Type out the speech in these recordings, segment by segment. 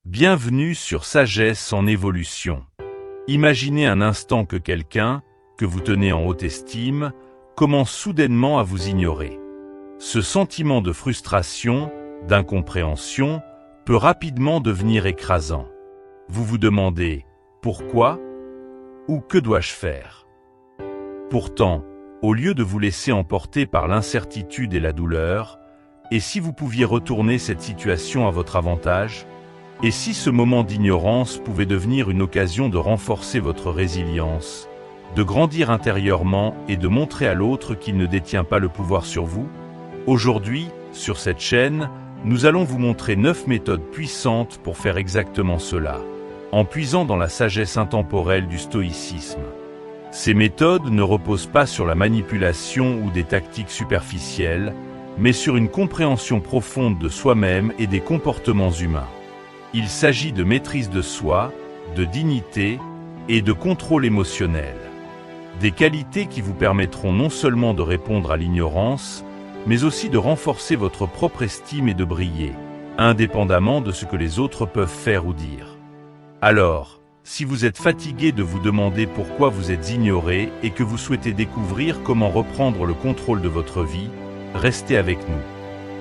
Bienvenue sur Sagesse en évolution. Imaginez un instant que quelqu'un, que vous tenez en haute estime, commence soudainement à vous ignorer. Ce sentiment de frustration, d'incompréhension, peut rapidement devenir écrasant. Vous vous demandez « Pourquoi ?» ou « Que dois-je faire ?» Pourtant, au lieu de vous laisser emporter par l'incertitude et la douleur, et si vous pouviez retourner cette situation à votre avantage ? Et si ce moment d'ignorance pouvait devenir une occasion de renforcer votre résilience, de grandir intérieurement et de montrer à l'autre qu'il ne détient pas le pouvoir sur vous? Aujourd'hui, sur cette chaîne, nous allons vous montrer 9 méthodes puissantes pour faire exactement cela, en puisant dans la sagesse intemporelle du stoïcisme. Ces méthodes ne reposent pas sur la manipulation ou des tactiques superficielles, mais sur une compréhension profonde de soi-même et des comportements humains. Il s'agit de maîtrise de soi, de dignité et de contrôle émotionnel. Des qualités qui vous permettront non seulement de répondre à l'ignorance, mais aussi de renforcer votre propre estime et de briller, indépendamment de ce que les autres peuvent faire ou dire. Alors, si vous êtes fatigué de vous demander pourquoi vous êtes ignoré et que vous souhaitez découvrir comment reprendre le contrôle de votre vie, restez avec nous.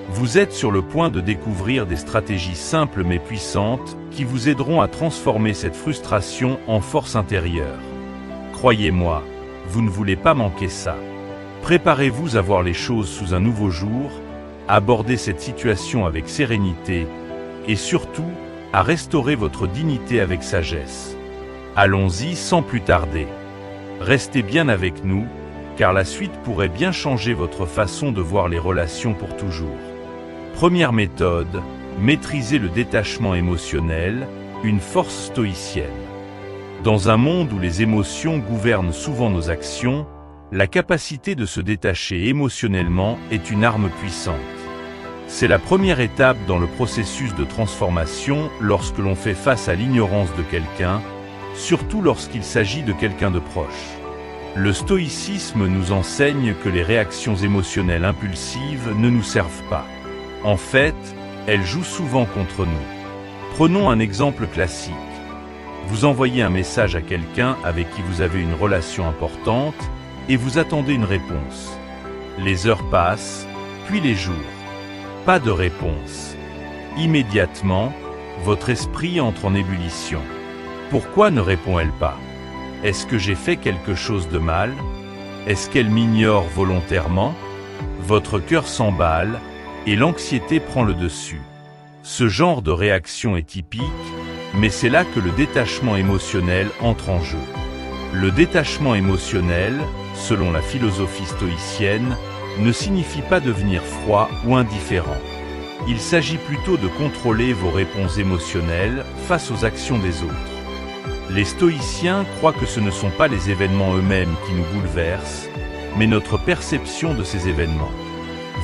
Vous êtes sur le point de découvrir des stratégies simples mais puissantes qui vous aideront à transformer cette frustration en force intérieure. Croyez-moi, vous ne voulez pas manquer ça. Préparez-vous à voir les choses sous un nouveau jour, à aborder cette situation avec sérénité et surtout à restaurer votre dignité avec sagesse. Allons-y sans plus tarder. Restez bien avec nous, car la suite pourrait bien changer votre façon de voir les relations pour toujours. Première méthode, maîtriser le détachement émotionnel, une force stoïcienne. Dans un monde où les émotions gouvernent souvent nos actions, la capacité de se détacher émotionnellement est une arme puissante. C'est la première étape dans le processus de transformation lorsque l'on fait face à l'ignorance de quelqu'un, surtout lorsqu'il s'agit de quelqu'un de proche. Le stoïcisme nous enseigne que les réactions émotionnelles impulsives ne nous servent pas. En fait, elles jouent souvent contre nous. Prenons un exemple classique. Vous envoyez un message à quelqu'un avec qui vous avez une relation importante et vous attendez une réponse. Les heures passent, puis les jours. Pas de réponse. Immédiatement, votre esprit entre en ébullition. Pourquoi ne répond-elle pas ? Est-ce que j'ai fait quelque chose de mal? Est-ce qu'elle m'ignore volontairement? Votre cœur s'emballe et l'anxiété prend le dessus. Ce genre de réaction est typique, mais c'est là que le détachement émotionnel entre en jeu. Le détachement émotionnel, selon la philosophie stoïcienne, ne signifie pas devenir froid ou indifférent. Il s'agit plutôt de contrôler vos réponses émotionnelles face aux actions des autres. Les stoïciens croient que ce ne sont pas les événements eux-mêmes qui nous bouleversent, mais notre perception de ces événements.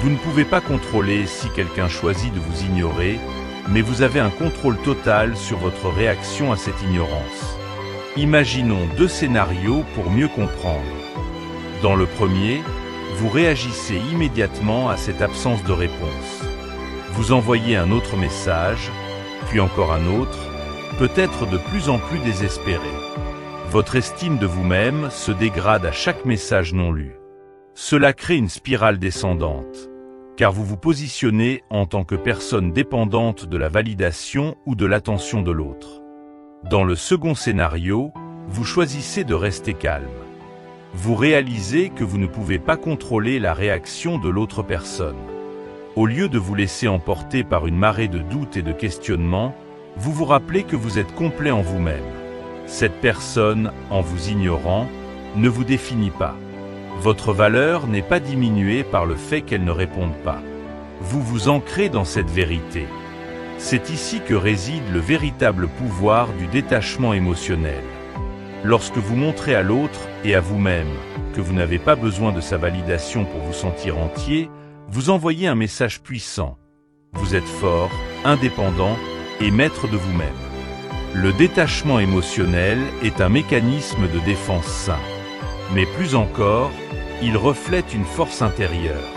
Vous ne pouvez pas contrôler si quelqu'un choisit de vous ignorer, mais vous avez un contrôle total sur votre réaction à cette ignorance. Imaginons 2 scénarios pour mieux comprendre. Dans le premier, vous réagissez immédiatement à cette absence de réponse. Vous envoyez un autre message, puis encore un autre, peut-être de plus en plus désespéré. Votre estime de vous-même se dégrade à chaque message non lu. Cela crée une spirale descendante, car vous vous positionnez en tant que personne dépendante de la validation ou de l'attention de l'autre. Dans le second scénario, vous choisissez de rester calme. Vous réalisez que vous ne pouvez pas contrôler la réaction de l'autre personne. Au lieu de vous laisser emporter par une marée de doutes et de questionnements, vous vous rappelez que vous êtes complet en vous-même. Cette personne, en vous ignorant, ne vous définit pas. Votre valeur n'est pas diminuée par le fait qu'elle ne réponde pas. Vous vous ancrez dans cette vérité. C'est ici que réside le véritable pouvoir du détachement émotionnel. Lorsque vous montrez à l'autre et à vous-même que vous n'avez pas besoin de sa validation pour vous sentir entier, vous envoyez un message puissant. Vous êtes fort, indépendant et maître de vous-même. Le détachement émotionnel est un mécanisme de défense sain. Mais plus encore, il reflète une force intérieure.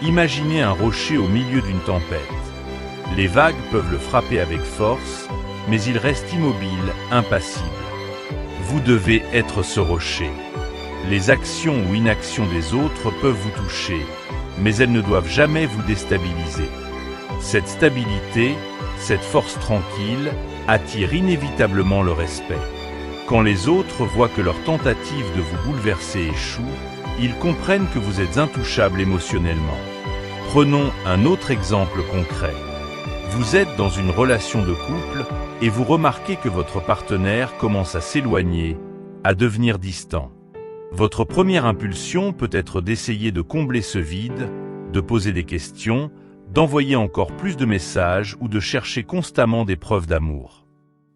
Imaginez un rocher au milieu d'une tempête. Les vagues peuvent le frapper avec force, mais il reste immobile, impassible. Vous devez être ce rocher. Les actions ou inactions des autres peuvent vous toucher, mais elles ne doivent jamais vous déstabiliser. Cette stabilité, cette force tranquille, attire inévitablement le respect. Quand les autres voient que leur tentative de vous bouleverser échoue, ils comprennent que vous êtes intouchable émotionnellement. Prenons un autre exemple concret. Vous êtes dans une relation de couple et vous remarquez que votre partenaire commence à s'éloigner, à devenir distant. Votre première impulsion peut être d'essayer de combler ce vide, de poser des questions, d'envoyer encore plus de messages ou de chercher constamment des preuves d'amour.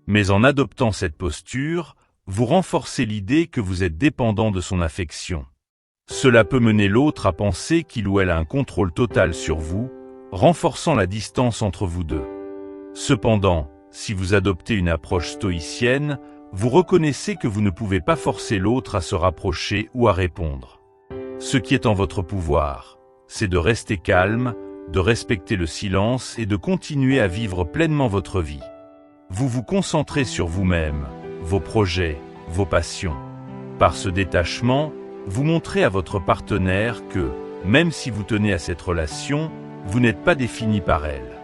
Mais en adoptant cette posture, vous renforcez l'idée que vous êtes dépendant de son affection. Cela peut mener l'autre à penser qu'il ou elle a un contrôle total sur vous, renforçant la distance entre vous deux. Cependant, si vous adoptez une approche stoïcienne, vous reconnaissez que vous ne pouvez pas forcer l'autre à se rapprocher ou à répondre. Ce qui est en votre pouvoir, c'est de rester calme, de respecter le silence et de continuer à vivre pleinement votre vie. Vous vous concentrez sur vous-même, vos projets, vos passions. Par ce détachement, vous montrez à votre partenaire que, même si vous tenez à cette relation, vous n'êtes pas défini par elle.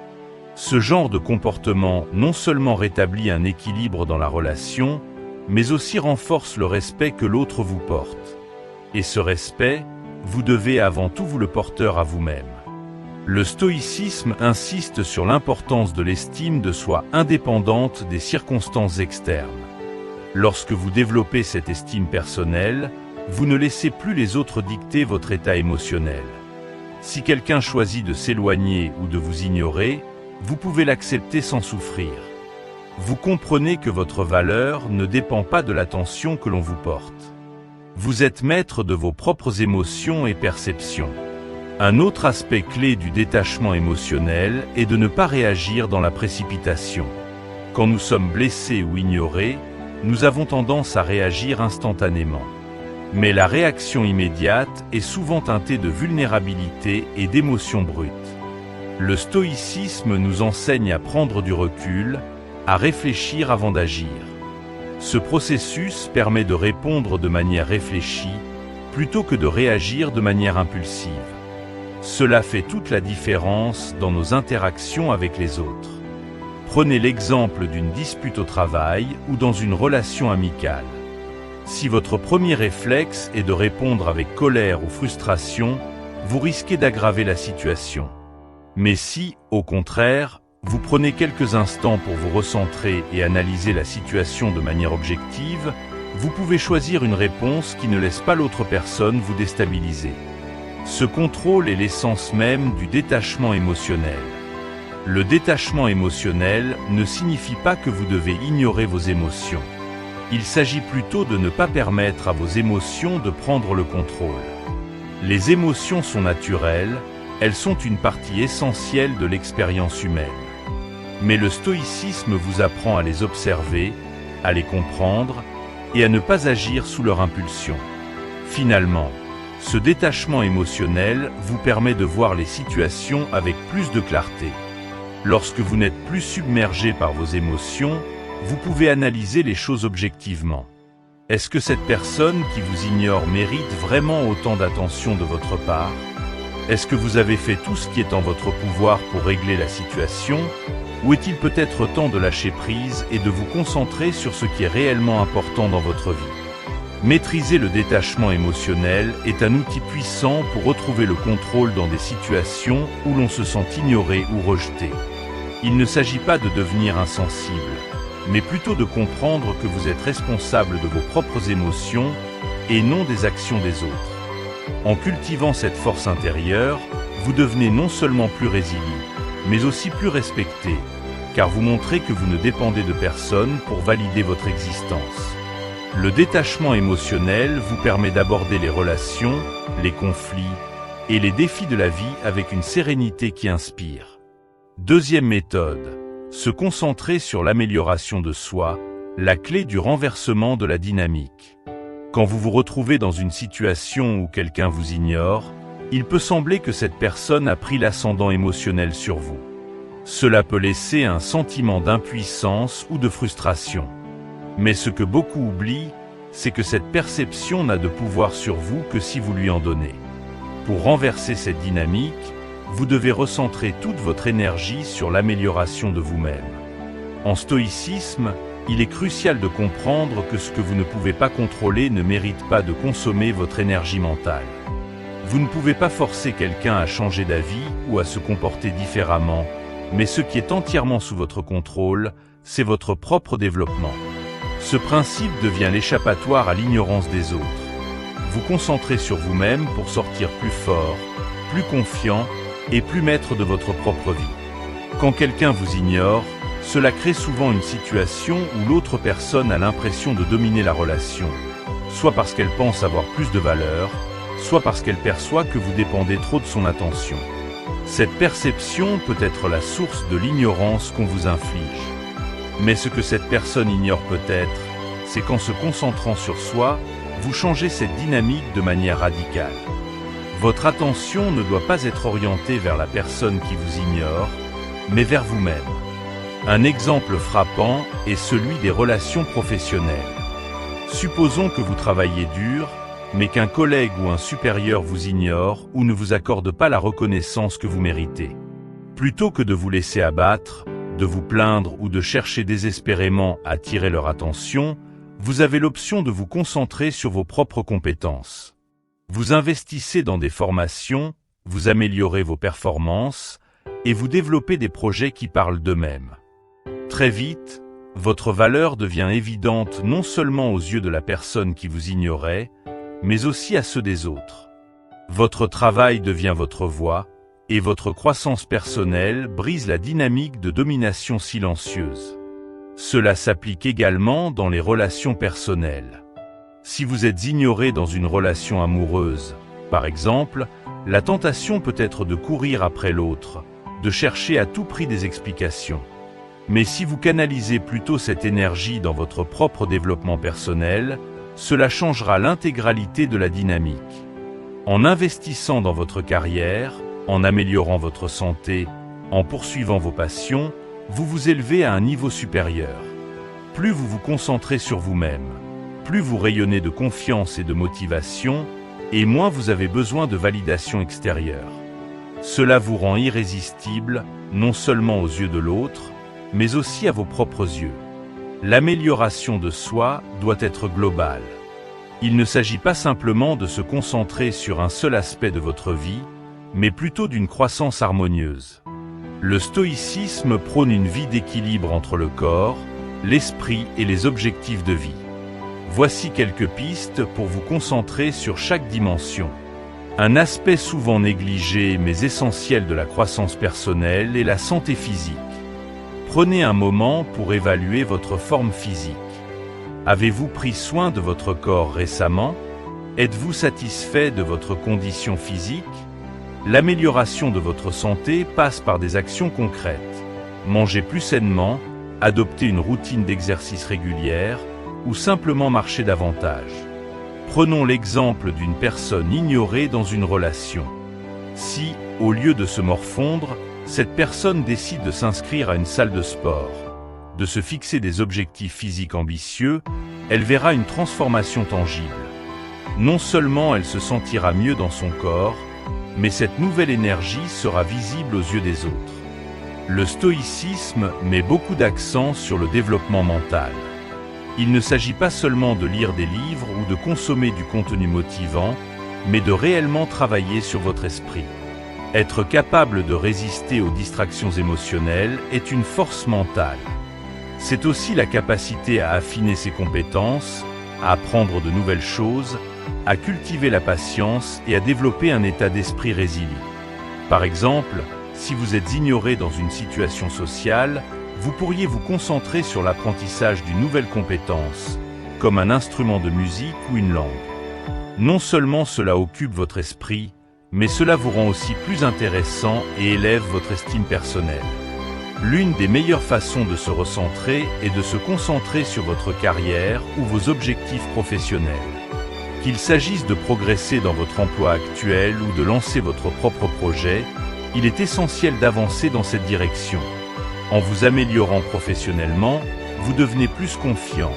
Ce genre de comportement non seulement rétablit un équilibre dans la relation, mais aussi renforce le respect que l'autre vous porte. Et ce respect, vous devez avant tout vous le porter à vous-même. Le stoïcisme insiste sur l'importance de l'estime de soi indépendante des circonstances externes. Lorsque vous développez cette estime personnelle, vous ne laissez plus les autres dicter votre état émotionnel. Si quelqu'un choisit de s'éloigner ou de vous ignorer, vous pouvez l'accepter sans souffrir. Vous comprenez que votre valeur ne dépend pas de l'attention que l'on vous porte. Vous êtes maître de vos propres émotions et perceptions. Un autre aspect clé du détachement émotionnel est de ne pas réagir dans la précipitation. Quand nous sommes blessés ou ignorés, nous avons tendance à réagir instantanément. Mais la réaction immédiate est souvent teintée de vulnérabilité et d'émotions brutes. Le stoïcisme nous enseigne à prendre du recul, à réfléchir avant d'agir. Ce processus permet de répondre de manière réfléchie, plutôt que de réagir de manière impulsive. Cela fait toute la différence dans nos interactions avec les autres. Prenez l'exemple d'une dispute au travail ou dans une relation amicale. Si votre premier réflexe est de répondre avec colère ou frustration, vous risquez d'aggraver la situation. Mais si, au contraire, vous prenez quelques instants pour vous recentrer et analyser la situation de manière objective, vous pouvez choisir une réponse qui ne laisse pas l'autre personne vous déstabiliser. Ce contrôle est l'essence même du détachement émotionnel. Le détachement émotionnel ne signifie pas que vous devez ignorer vos émotions. Il s'agit plutôt de ne pas permettre à vos émotions de prendre le contrôle. Les émotions sont naturelles, elles sont une partie essentielle de l'expérience humaine. Mais le stoïcisme vous apprend à les observer, à les comprendre et à ne pas agir sous leur impulsion. Finalement, ce détachement émotionnel vous permet de voir les situations avec plus de clarté. Lorsque vous n'êtes plus submergé par vos émotions, vous pouvez analyser les choses objectivement. Est-ce que cette personne qui vous ignore mérite vraiment autant d'attention de votre part? Est-ce que vous avez fait tout ce qui est en votre pouvoir pour régler la situation? Ou est-il peut-être temps de lâcher prise et de vous concentrer sur ce qui est réellement important dans votre vie? Maîtriser le détachement émotionnel est un outil puissant pour retrouver le contrôle dans des situations où l'on se sent ignoré ou rejeté. Il ne s'agit pas de devenir insensible, mais plutôt de comprendre que vous êtes responsable de vos propres émotions et non des actions des autres. En cultivant cette force intérieure, vous devenez non seulement plus résilient, mais aussi plus respecté, car vous montrez que vous ne dépendez de personne pour valider votre existence. Le détachement émotionnel vous permet d'aborder les relations, les conflits et les défis de la vie avec une sérénité qui inspire. Deuxième méthode, se concentrer sur l'amélioration de soi, la clé du renversement de la dynamique. Quand vous vous retrouvez dans une situation où quelqu'un vous ignore, il peut sembler que cette personne a pris l'ascendant émotionnel sur vous. Cela peut laisser un sentiment d'impuissance ou de frustration. Mais ce que beaucoup oublient, c'est que cette perception n'a de pouvoir sur vous que si vous lui en donnez. Pour renverser cette dynamique, vous devez recentrer toute votre énergie sur l'amélioration de vous-même. En stoïcisme, il est crucial de comprendre que ce que vous ne pouvez pas contrôler ne mérite pas de consommer votre énergie mentale. Vous ne pouvez pas forcer quelqu'un à changer d'avis ou à se comporter différemment, mais ce qui est entièrement sous votre contrôle, c'est votre propre développement. Ce principe devient l'échappatoire à l'ignorance des autres. Vous concentrez sur vous-même pour sortir plus fort, plus confiant et plus maître de votre propre vie. Quand quelqu'un vous ignore, cela crée souvent une situation où l'autre personne a l'impression de dominer la relation, soit parce qu'elle pense avoir plus de valeur, soit parce qu'elle perçoit que vous dépendez trop de son attention. Cette perception peut être la source de l'ignorance qu'on vous inflige. Mais ce que cette personne ignore peut-être, c'est qu'en se concentrant sur soi, vous changez cette dynamique de manière radicale. Votre attention ne doit pas être orientée vers la personne qui vous ignore, mais vers vous-même. Un exemple frappant est celui des relations professionnelles. Supposons que vous travaillez dur, mais qu'un collègue ou un supérieur vous ignore ou ne vous accorde pas la reconnaissance que vous méritez. Plutôt que de vous laisser abattre, de vous plaindre ou de chercher désespérément à attirer leur attention, vous avez l'option de vous concentrer sur vos propres compétences. Vous investissez dans des formations, vous améliorez vos performances et vous développez des projets qui parlent d'eux-mêmes. Très vite, votre valeur devient évidente non seulement aux yeux de la personne qui vous ignorait, mais aussi à ceux des autres. Votre travail devient votre voix, et votre croissance personnelle brise la dynamique de domination silencieuse. Cela s'applique également dans les relations personnelles. Si vous êtes ignoré dans une relation amoureuse, par exemple, la tentation peut être de courir après l'autre, de chercher à tout prix des explications. Mais si vous canalisez plutôt cette énergie dans votre propre développement personnel, cela changera l'intégralité de la dynamique. En investissant dans votre carrière, en améliorant votre santé, en poursuivant vos passions, vous vous élevez à un niveau supérieur. Plus vous vous concentrez sur vous-même, plus vous rayonnez de confiance et de motivation, et moins vous avez besoin de validation extérieure. Cela vous rend irrésistible, non seulement aux yeux de l'autre, mais aussi à vos propres yeux. L'amélioration de soi doit être globale. Il ne s'agit pas simplement de se concentrer sur un seul aspect de votre vie, mais plutôt d'une croissance harmonieuse. Le stoïcisme prône une vie d'équilibre entre le corps, l'esprit et les objectifs de vie. Voici quelques pistes pour vous concentrer sur chaque dimension. Un aspect souvent négligé mais essentiel de la croissance personnelle est la santé physique. Prenez un moment pour évaluer votre forme physique. Avez-vous pris soin de votre corps récemment? Êtes-vous satisfait de votre condition physique? L'amélioration de votre santé passe par des actions concrètes. Manger plus sainement, adopter une routine d'exercice régulière ou simplement marcher davantage. Prenons l'exemple d'une personne ignorée dans une relation. Si, au lieu de se morfondre, cette personne décide de s'inscrire à une salle de sport, de se fixer des objectifs physiques ambitieux, elle verra une transformation tangible. Non seulement elle se sentira mieux dans son corps, mais cette nouvelle énergie sera visible aux yeux des autres. Le stoïcisme met beaucoup d'accent sur le développement mental. Il ne s'agit pas seulement de lire des livres ou de consommer du contenu motivant, mais de réellement travailler sur votre esprit. Être capable de résister aux distractions émotionnelles est une force mentale. C'est aussi la capacité à affiner ses compétences, à apprendre de nouvelles choses, à cultiver la patience et à développer un état d'esprit résilient. Par exemple, si vous êtes ignoré dans une situation sociale, vous pourriez vous concentrer sur l'apprentissage d'une nouvelle compétence, comme un instrument de musique ou une langue. Non seulement cela occupe votre esprit, mais cela vous rend aussi plus intéressant et élève votre estime personnelle. L'une des meilleures façons de se recentrer est de se concentrer sur votre carrière ou vos objectifs professionnels. Qu'il s'agisse de progresser dans votre emploi actuel ou de lancer votre propre projet, il est essentiel d'avancer dans cette direction. En vous améliorant professionnellement, vous devenez plus confiant,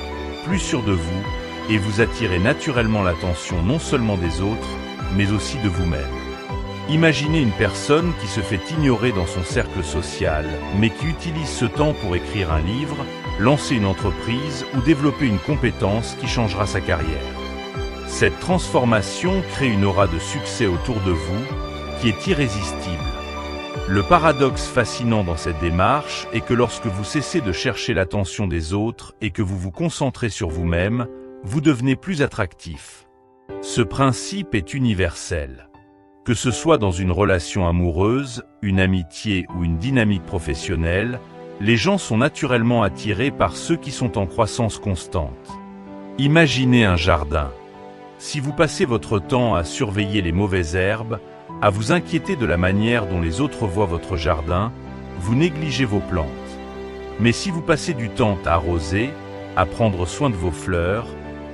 plus sûr de vous, et vous attirez naturellement l'attention non seulement des autres, mais aussi de vous-même. Imaginez une personne qui se fait ignorer dans son cercle social, mais qui utilise ce temps pour écrire un livre, lancer une entreprise ou développer une compétence qui changera sa carrière. Cette transformation crée une aura de succès autour de vous qui est irrésistible. Le paradoxe fascinant dans cette démarche est que lorsque vous cessez de chercher l'attention des autres et que vous vous concentrez sur vous-même, vous devenez plus attractif. Ce principe est universel. Que ce soit dans une relation amoureuse, une amitié ou une dynamique professionnelle, les gens sont naturellement attirés par ceux qui sont en croissance constante. Imaginez un jardin. Si vous passez votre temps à surveiller les mauvaises herbes, à vous inquiéter de la manière dont les autres voient votre jardin, vous négligez vos plantes. Mais si vous passez du temps à arroser, à prendre soin de vos fleurs,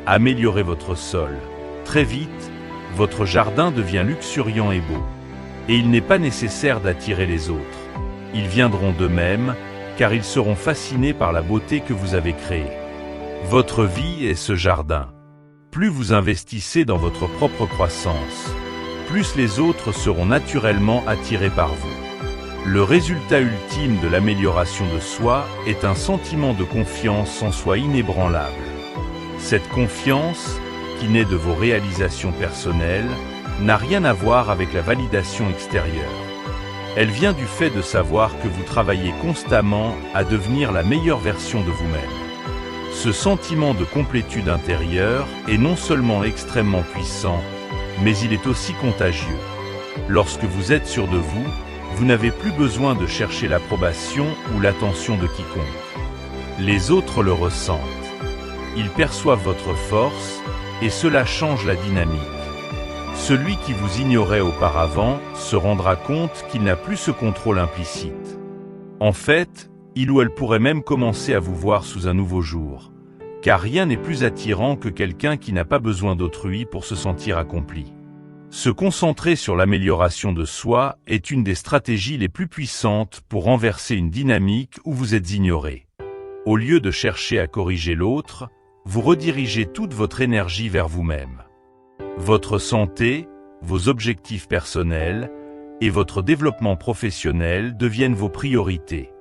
à améliorer votre sol, très vite, votre jardin devient luxuriant et beau. Et il n'est pas nécessaire d'attirer les autres. Ils viendront d'eux-mêmes, car ils seront fascinés par la beauté que vous avez créée. Votre vie est ce jardin. Plus vous investissez dans votre propre croissance, plus les autres seront naturellement attirés par vous. Le résultat ultime de l'amélioration de soi est un sentiment de confiance en soi inébranlable. Cette confiance, qui naît de vos réalisations personnelles, n'a rien à voir avec la validation extérieure. Elle vient du fait de savoir que vous travaillez constamment à devenir la meilleure version de vous-même. Ce sentiment de complétude intérieure est non seulement extrêmement puissant, mais il est aussi contagieux. Lorsque vous êtes sûr de vous, vous n'avez plus besoin de chercher l'approbation ou l'attention de quiconque. Les autres le ressentent. Ils perçoivent votre force et cela change la dynamique. Celui qui vous ignorait auparavant se rendra compte qu'il n'a plus ce contrôle implicite. En fait, il ou elle pourrait même commencer à vous voir sous un nouveau jour, car rien n'est plus attirant que quelqu'un qui n'a pas besoin d'autrui pour se sentir accompli. Se concentrer sur l'amélioration de soi est une des stratégies les plus puissantes pour renverser une dynamique où vous êtes ignoré. Au lieu de chercher à corriger l'autre, vous redirigez toute votre énergie vers vous-même. Votre santé, vos objectifs personnels et votre développement professionnel deviennent vos priorités.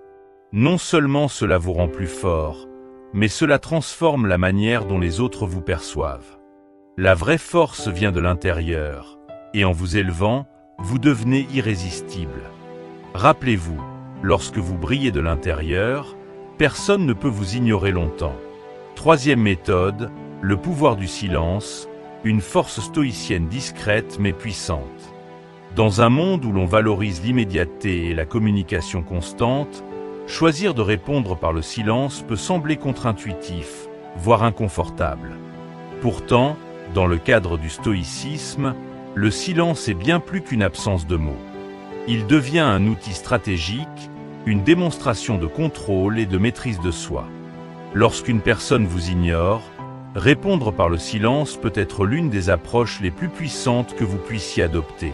Non seulement cela vous rend plus fort, mais cela transforme la manière dont les autres vous perçoivent. La vraie force vient de l'intérieur, et en vous élevant, vous devenez irrésistible. Rappelez-vous, lorsque vous brillez de l'intérieur, personne ne peut vous ignorer longtemps. Troisième méthode, le pouvoir du silence, une force stoïcienne discrète mais puissante. Dans un monde où l'on valorise l'immédiateté et la communication constante, choisir de répondre par le silence peut sembler contre-intuitif, voire inconfortable. Pourtant, dans le cadre du stoïcisme, le silence est bien plus qu'une absence de mots. Il devient un outil stratégique, une démonstration de contrôle et de maîtrise de soi. Lorsqu'une personne vous ignore, répondre par le silence peut être l'une des approches les plus puissantes que vous puissiez adopter.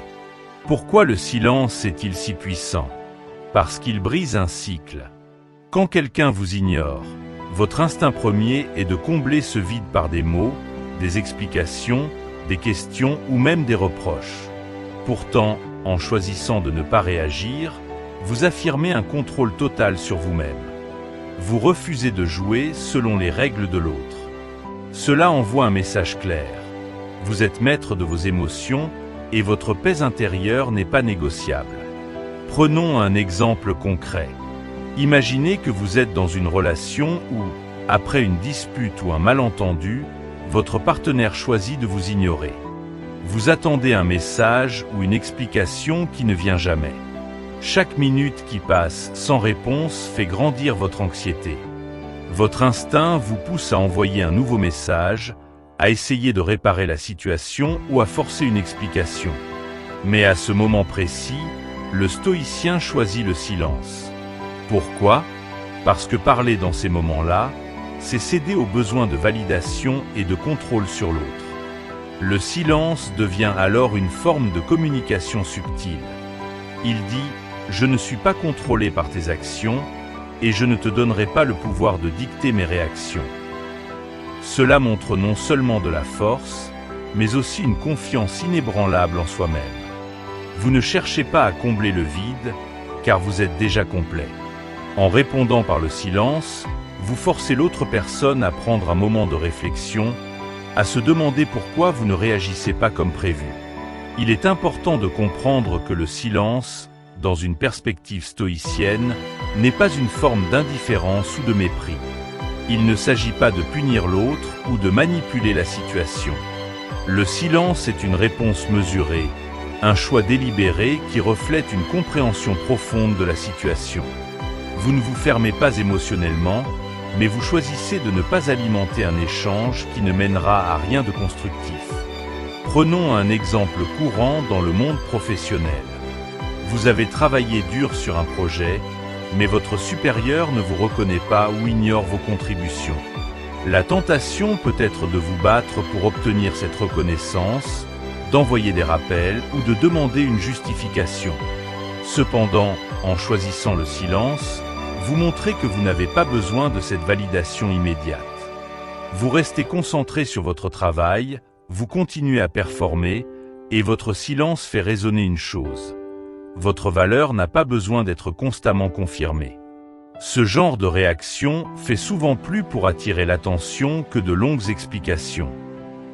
Pourquoi le silence est-il si puissant? Parce qu'il brise un cycle. Quand quelqu'un vous ignore, votre instinct premier est de combler ce vide par des mots, des explications, des questions ou même des reproches. Pourtant, en choisissant de ne pas réagir, vous affirmez un contrôle total sur vous-même. Vous refusez de jouer selon les règles de l'autre. Cela envoie un message clair. Vous êtes maître de vos émotions et votre paix intérieure n'est pas négociable. Prenons un exemple concret. Imaginez que vous êtes dans une relation où, après une dispute ou un malentendu, votre partenaire choisit de vous ignorer. Vous attendez un message ou une explication qui ne vient jamais. Chaque minute qui passe sans réponse fait grandir votre anxiété. Votre instinct vous pousse à envoyer un nouveau message, à essayer de réparer la situation ou à forcer une explication. Mais à ce moment précis, le stoïcien choisit le silence. Pourquoi? Parce que parler dans ces moments-là, c'est céder aux besoins de validation et de contrôle sur l'autre. Le silence devient alors une forme de communication subtile. Il dit « Je ne suis pas contrôlé par tes actions, et je ne te donnerai pas le pouvoir de dicter mes réactions. Cela montre non seulement de la force, mais aussi une confiance inébranlable en soi-même. Vous ne cherchez pas à combler le vide, car vous êtes déjà complet. En répondant par le silence, vous forcez l'autre personne à prendre un moment de réflexion, à se demander pourquoi vous ne réagissez pas comme prévu. Il est important de comprendre que le silence, dans une perspective stoïcienne, n'est pas une forme d'indifférence ou de mépris. Il ne s'agit pas de punir l'autre ou de manipuler la situation. Le silence est une réponse mesurée, un choix délibéré qui reflète une compréhension profonde de la situation. Vous ne vous fermez pas émotionnellement, mais vous choisissez de ne pas alimenter un échange qui ne mènera à rien de constructif. Prenons un exemple courant dans le monde professionnel. Vous avez travaillé dur sur un projet, mais votre supérieur ne vous reconnaît pas ou ignore vos contributions. La tentation peut être de vous battre pour obtenir cette reconnaissance, d'envoyer des rappels ou de demander une justification. Cependant, en choisissant le silence, vous montrez que vous n'avez pas besoin de cette validation immédiate. Vous restez concentré sur votre travail, vous continuez à performer, et votre silence fait résonner une chose. Votre valeur n'a pas besoin d'être constamment confirmée. Ce genre de réaction fait souvent plus pour attirer l'attention que de longues explications.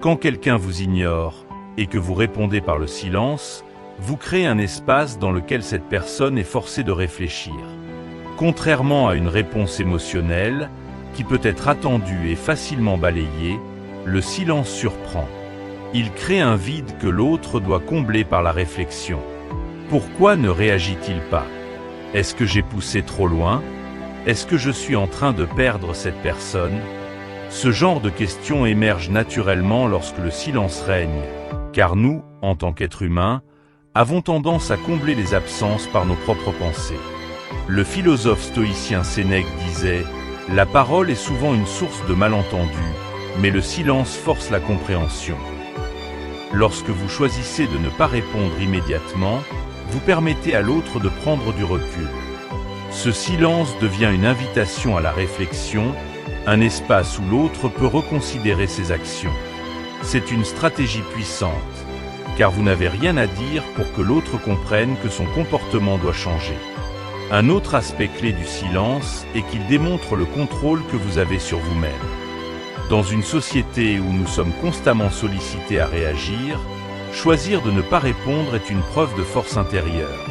Quand quelqu'un vous ignore, et que vous répondez par le silence, vous créez un espace dans lequel cette personne est forcée de réfléchir. Contrairement à une réponse émotionnelle, qui peut être attendue et facilement balayée, le silence surprend. Il crée un vide que l'autre doit combler par la réflexion. Pourquoi ne réagit-il pas? Est-ce que j'ai poussé trop loin? Est-ce que je suis en train de perdre cette personne? Ce genre de questions émerge naturellement lorsque le silence règne, car nous, en tant qu'êtres humains, avons tendance à combler les absences par nos propres pensées. Le philosophe stoïcien Sénèque disait « La parole est souvent une source de malentendus, mais le silence force la compréhension. » Lorsque vous choisissez de ne pas répondre immédiatement, vous permettez à l'autre de prendre du recul. Ce silence devient une invitation à la réflexion, un espace où l'autre peut reconsidérer ses actions. C'est une stratégie puissante, car vous n'avez rien à dire pour que l'autre comprenne que son comportement doit changer. Un autre aspect clé du silence est qu'il démontre le contrôle que vous avez sur vous-même. Dans une société où nous sommes constamment sollicités à réagir, choisir de ne pas répondre est une preuve de force intérieure.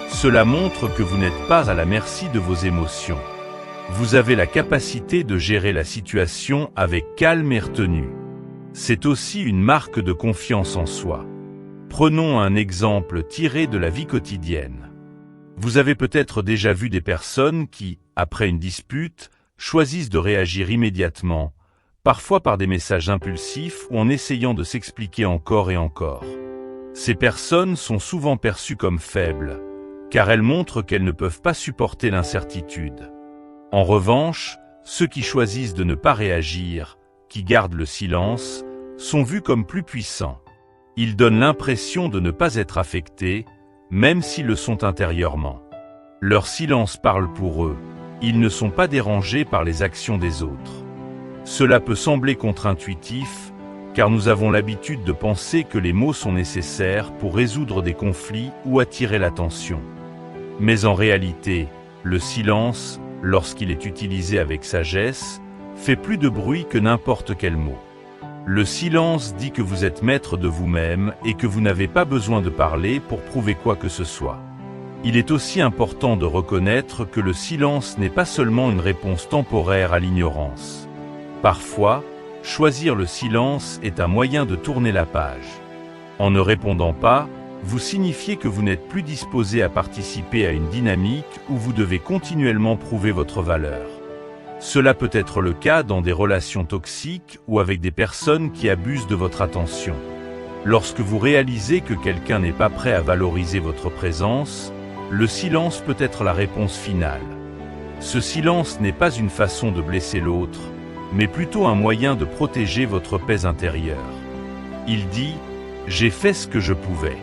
Cela montre que vous n'êtes pas à la merci de vos émotions. Vous avez la capacité de gérer la situation avec calme et retenue. C'est aussi une marque de confiance en soi. Prenons un exemple tiré de la vie quotidienne. Vous avez peut-être déjà vu des personnes qui, après une dispute, choisissent de réagir immédiatement, parfois par des messages impulsifs ou en essayant de s'expliquer encore et encore. Ces personnes sont souvent perçues comme faibles, car elles montrent qu'elles ne peuvent pas supporter l'incertitude. En revanche, ceux qui choisissent de ne pas réagir, qui gardent le silence, sont vus comme plus puissants. Ils donnent l'impression de ne pas être affectés, même s'ils le sont intérieurement. Leur silence parle pour eux, ils ne sont pas dérangés par les actions des autres. Cela peut sembler contre-intuitif, car nous avons l'habitude de penser que les mots sont nécessaires pour résoudre des conflits ou attirer l'attention. Mais en réalité, le silence, lorsqu'il est utilisé avec sagesse, fait plus de bruit que n'importe quel mot. Le silence dit que vous êtes maître de vous-même et que vous n'avez pas besoin de parler pour prouver quoi que ce soit. Il est aussi important de reconnaître que le silence n'est pas seulement une réponse temporaire à l'ignorance. Parfois, choisir le silence est un moyen de tourner la page. En ne répondant pas, vous signifiez que vous n'êtes plus disposé à participer à une dynamique où vous devez continuellement prouver votre valeur. Cela peut être le cas dans des relations toxiques ou avec des personnes qui abusent de votre attention. Lorsque vous réalisez que quelqu'un n'est pas prêt à valoriser votre présence, le silence peut être la réponse finale. Ce silence n'est pas une façon de blesser l'autre, mais plutôt un moyen de protéger votre paix intérieure. Il dit « J'ai fait ce que je pouvais.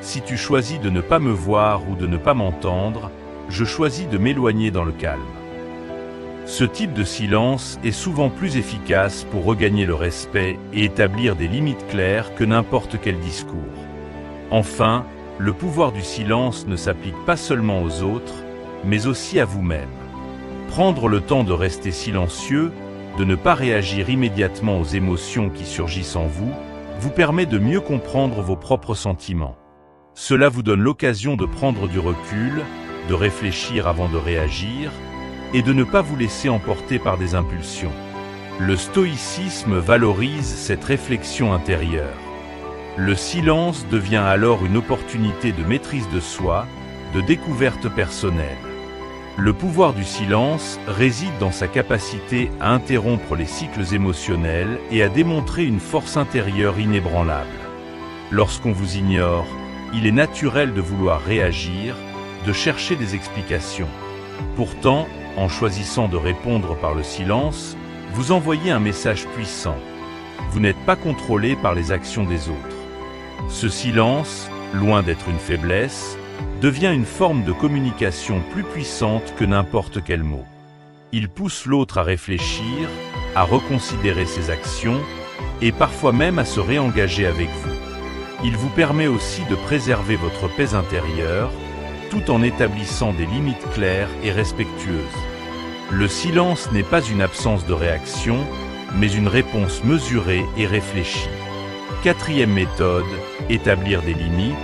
Si tu choisis de ne pas me voir ou de ne pas m'entendre, je choisis de m'éloigner dans le calme. » Ce type de silence est souvent plus efficace pour regagner le respect et établir des limites claires que n'importe quel discours. Enfin, le pouvoir du silence ne s'applique pas seulement aux autres, mais aussi à vous-même. Prendre le temps de rester silencieux, de ne pas réagir immédiatement aux émotions qui surgissent en vous, vous permet de mieux comprendre vos propres sentiments. Cela vous donne l'occasion de prendre du recul, de réfléchir avant de réagir, et de ne pas vous laisser emporter par des impulsions. Le stoïcisme valorise cette réflexion intérieure. Le silence devient alors une opportunité de maîtrise de soi, de découverte personnelle. Le pouvoir du silence réside dans sa capacité à interrompre les cycles émotionnels et à démontrer une force intérieure inébranlable. Lorsqu'on vous ignore, il est naturel de vouloir réagir, de chercher des explications. Pourtant, en choisissant de répondre par le silence, vous envoyez un message puissant. Vous n'êtes pas contrôlé par les actions des autres. Ce silence, loin d'être une faiblesse, devient une forme de communication plus puissante que n'importe quel mot. Il pousse l'autre à réfléchir, à reconsidérer ses actions et parfois même à se réengager avec vous. Il vous permet aussi de préserver votre paix intérieure, tout en établissant des limites claires et respectueuses. Le silence n'est pas une absence de réaction, mais une réponse mesurée et réfléchie. Quatrième méthode, établir des limites,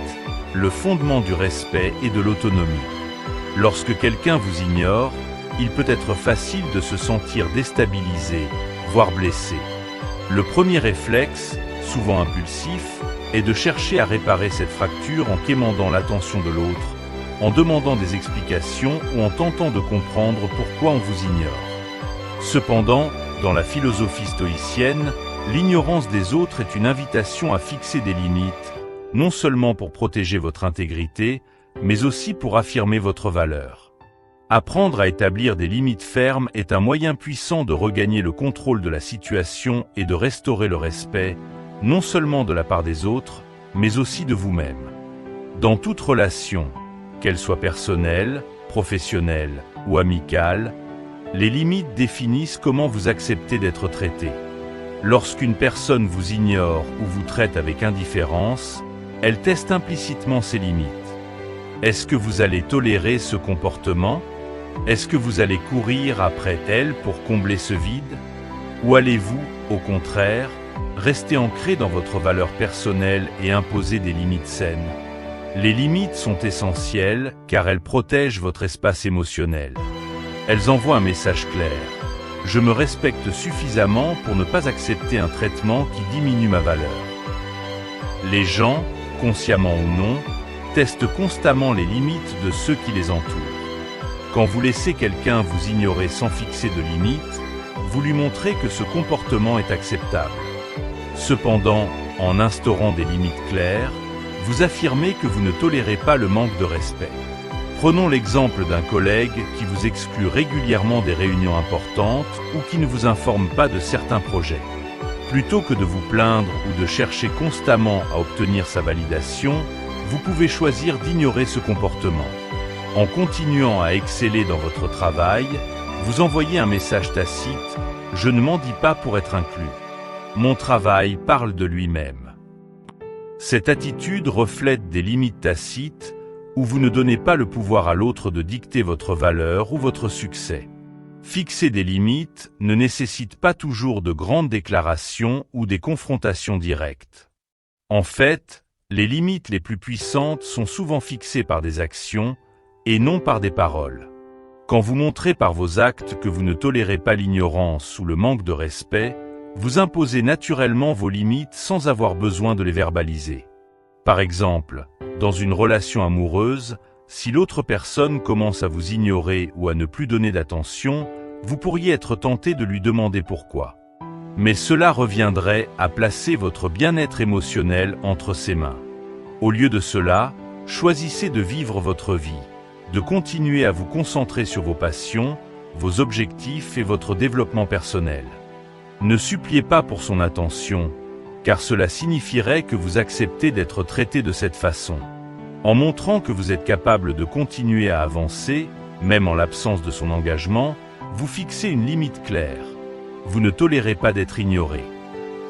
le fondement du respect et de l'autonomie. Lorsque quelqu'un vous ignore, il peut être facile de se sentir déstabilisé, voire blessé. Le premier réflexe, souvent impulsif, est de chercher à réparer cette fracture en quémandant l'attention de l'autre, en demandant des explications ou en tentant de comprendre pourquoi on vous ignore. Cependant, dans la philosophie stoïcienne, l'ignorance des autres est une invitation à fixer des limites, non seulement pour protéger votre intégrité, mais aussi pour affirmer votre valeur. Apprendre à établir des limites fermes est un moyen puissant de regagner le contrôle de la situation et de restaurer le respect, non seulement de la part des autres, mais aussi de vous-même. Dans toute relation, qu'elle soit personnelle, professionnelle ou amicale, les limites définissent comment vous acceptez d'être traité. Lorsqu'une personne vous ignore ou vous traite avec indifférence, elle teste implicitement ses limites. Est-ce que vous allez tolérer ce comportement? Est-ce que vous allez courir après elle pour combler ce vide? Ou allez-vous, au contraire, rester ancré dans votre valeur personnelle et imposer des limites saines? Les limites sont essentielles car elles protègent votre espace émotionnel. Elles envoient un message clair. Je me respecte suffisamment pour ne pas accepter un traitement qui diminue ma valeur. Les gens, consciemment ou non, testent constamment les limites de ceux qui les entourent. Quand vous laissez quelqu'un vous ignorer sans fixer de limites, vous lui montrez que ce comportement est acceptable. Cependant, en instaurant des limites claires, vous affirmez que vous ne tolérez pas le manque de respect. Prenons l'exemple d'un collègue qui vous exclut régulièrement des réunions importantes ou qui ne vous informe pas de certains projets. Plutôt que de vous plaindre ou de chercher constamment à obtenir sa validation, vous pouvez choisir d'ignorer ce comportement. En continuant à exceller dans votre travail, vous envoyez un message tacite « Je ne m'en dis pas pour être inclus. Mon travail parle de lui-même ». Cette attitude reflète des limites tacites où vous ne donnez pas le pouvoir à l'autre de dicter votre valeur ou votre succès. Fixer des limites ne nécessite pas toujours de grandes déclarations ou des confrontations directes. En fait, les limites les plus puissantes sont souvent fixées par des actions et non par des paroles. Quand vous montrez par vos actes que vous ne tolérez pas l'ignorance ou le manque de respect, vous imposez naturellement vos limites sans avoir besoin de les verbaliser. Par exemple, dans une relation amoureuse, si l'autre personne commence à vous ignorer ou à ne plus donner d'attention, vous pourriez être tenté de lui demander pourquoi. Mais cela reviendrait à placer votre bien-être émotionnel entre ses mains. Au lieu de cela, choisissez de vivre votre vie, de continuer à vous concentrer sur vos passions, vos objectifs et votre développement personnel. Ne suppliez pas pour son attention, car cela signifierait que vous acceptez d'être traité de cette façon. En montrant que vous êtes capable de continuer à avancer, même en l'absence de son engagement, Vous fixez une limite claire. Vous ne tolérez pas d'être ignoré.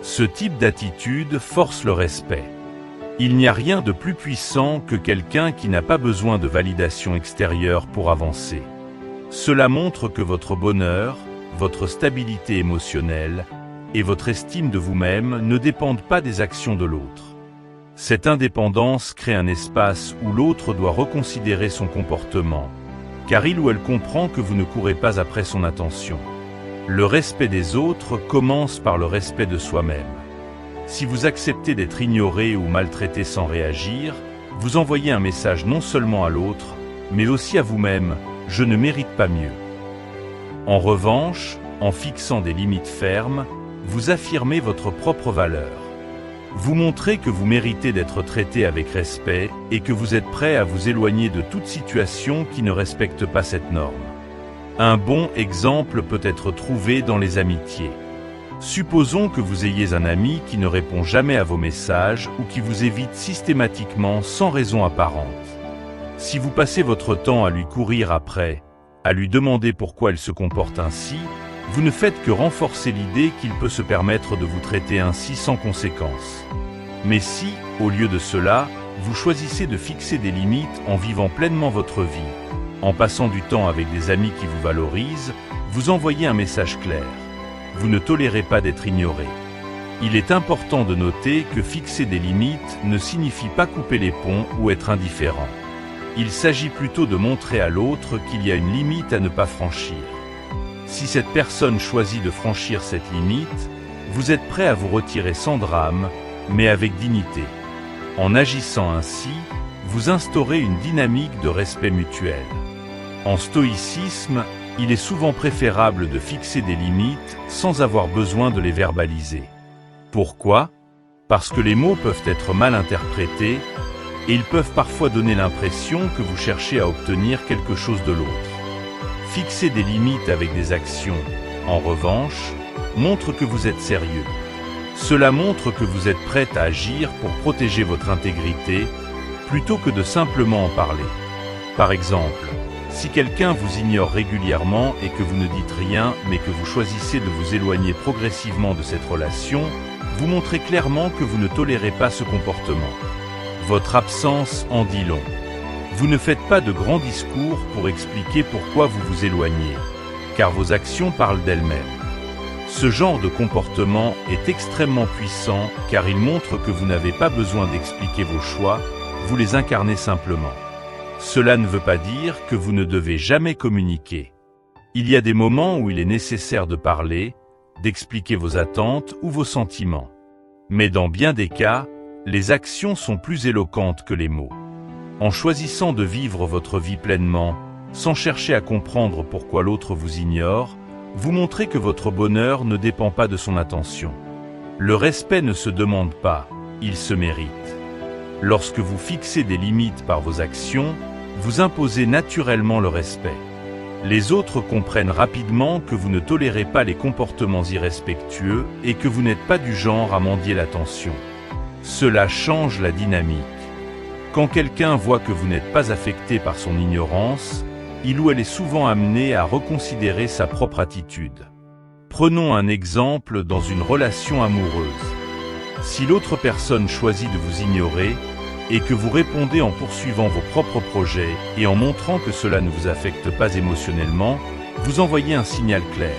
Ce type d'attitude force le respect. Il n'y a rien de plus puissant que quelqu'un qui n'a pas besoin de validation extérieure pour avancer. Cela montre que votre bonheur, votre stabilité émotionnelle et votre estime de vous-même ne dépendent pas des actions de l'autre. Cette indépendance crée un espace où l'autre doit reconsidérer son comportement, car il ou elle comprend que vous ne courez pas après son attention. Le respect des autres commence par le respect de soi-même. Si vous acceptez d'être ignoré ou maltraité sans réagir, vous envoyez un message non seulement à l'autre, mais aussi à vous-même, je ne mérite pas mieux. En revanche, en fixant des limites fermes, vous affirmez votre propre valeur. Vous montrez que vous méritez d'être traité avec respect et que vous êtes prêt à vous éloigner de toute situation qui ne respecte pas cette norme. Un bon exemple peut être trouvé dans les amitiés. Supposons que vous ayez un ami qui ne répond jamais à vos messages ou qui vous évite systématiquement sans raison apparente. Si vous passez votre temps à lui courir après, à lui demander pourquoi elle se comporte ainsi, vous ne faites que renforcer l'idée qu'il peut se permettre de vous traiter ainsi sans conséquence. Mais si, au lieu de cela, vous choisissez de fixer des limites en vivant pleinement votre vie, en passant du temps avec des amis qui vous valorisent, vous envoyez un message clair. Vous ne tolérez pas d'être ignoré. Il est important de noter que fixer des limites ne signifie pas couper les ponts ou être indifférent. Il s'agit plutôt de montrer à l'autre qu'il y a une limite à ne pas franchir. Si cette personne choisit de franchir cette limite, vous êtes prêt à vous retirer sans drame, mais avec dignité. En agissant ainsi, vous instaurez une dynamique de respect mutuel. En stoïcisme, il est souvent préférable de fixer des limites sans avoir besoin de les verbaliser. Pourquoi? Parce que les mots peuvent être mal interprétés et ils peuvent parfois donner l'impression que vous cherchez à obtenir quelque chose de l'autre. Fixer des limites avec des actions, en revanche, montre que vous êtes sérieux. Cela montre que vous êtes prêt à agir pour protéger votre intégrité, plutôt que de simplement en parler. Par exemple, si quelqu'un vous ignore régulièrement et que vous ne dites rien, mais que vous choisissez de vous éloigner progressivement de cette relation, vous montrez clairement que vous ne tolérez pas ce comportement. Votre absence en dit long. Vous ne faites pas de grands discours pour expliquer pourquoi vous vous éloignez, car vos actions parlent d'elles-mêmes. Ce genre de comportement est extrêmement puissant car il montre que vous n'avez pas besoin d'expliquer vos choix, vous les incarnez simplement. Cela ne veut pas dire que vous ne devez jamais communiquer. Il y a des moments où il est nécessaire de parler, d'expliquer vos attentes ou vos sentiments. Mais dans bien des cas, les actions sont plus éloquentes que les mots. En choisissant de vivre votre vie pleinement, sans chercher à comprendre pourquoi l'autre vous ignore, vous montrez que votre bonheur ne dépend pas de son attention. Le respect ne se demande pas, il se mérite. Lorsque vous fixez des limites par vos actions, vous imposez naturellement le respect. Les autres comprennent rapidement que vous ne tolérez pas les comportements irrespectueux et que vous n'êtes pas du genre à mendier l'attention. Cela change la dynamique. Quand quelqu'un voit que vous n'êtes pas affecté par son ignorance, il ou elle est souvent amené à reconsidérer sa propre attitude. Prenons un exemple dans une relation amoureuse. Si l'autre personne choisit de vous ignorer, et que vous répondez en poursuivant vos propres projets et en montrant que cela ne vous affecte pas émotionnellement, vous envoyez un signal clair.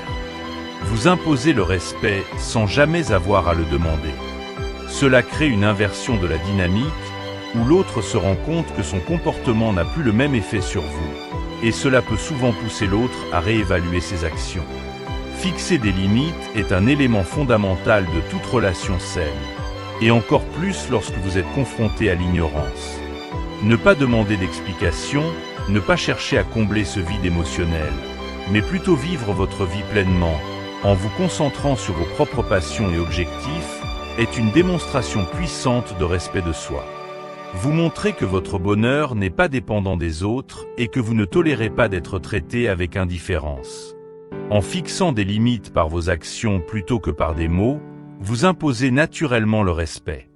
Vous imposez le respect sans jamais avoir à le demander. Cela crée une inversion de la dynamique, où l'autre se rend compte que son comportement n'a plus le même effet sur vous, et cela peut souvent pousser l'autre à réévaluer ses actions. Fixer des limites est un élément fondamental de toute relation saine, et encore plus lorsque vous êtes confronté à l'ignorance. Ne pas demander d'explications, ne pas chercher à combler ce vide émotionnel, mais plutôt vivre votre vie pleinement, en vous concentrant sur vos propres passions et objectifs, est une démonstration puissante de respect de soi. Vous montrez que votre bonheur n'est pas dépendant des autres et que vous ne tolérez pas d'être traité avec indifférence. En fixant des limites par vos actions plutôt que par des mots, vous imposez naturellement le respect.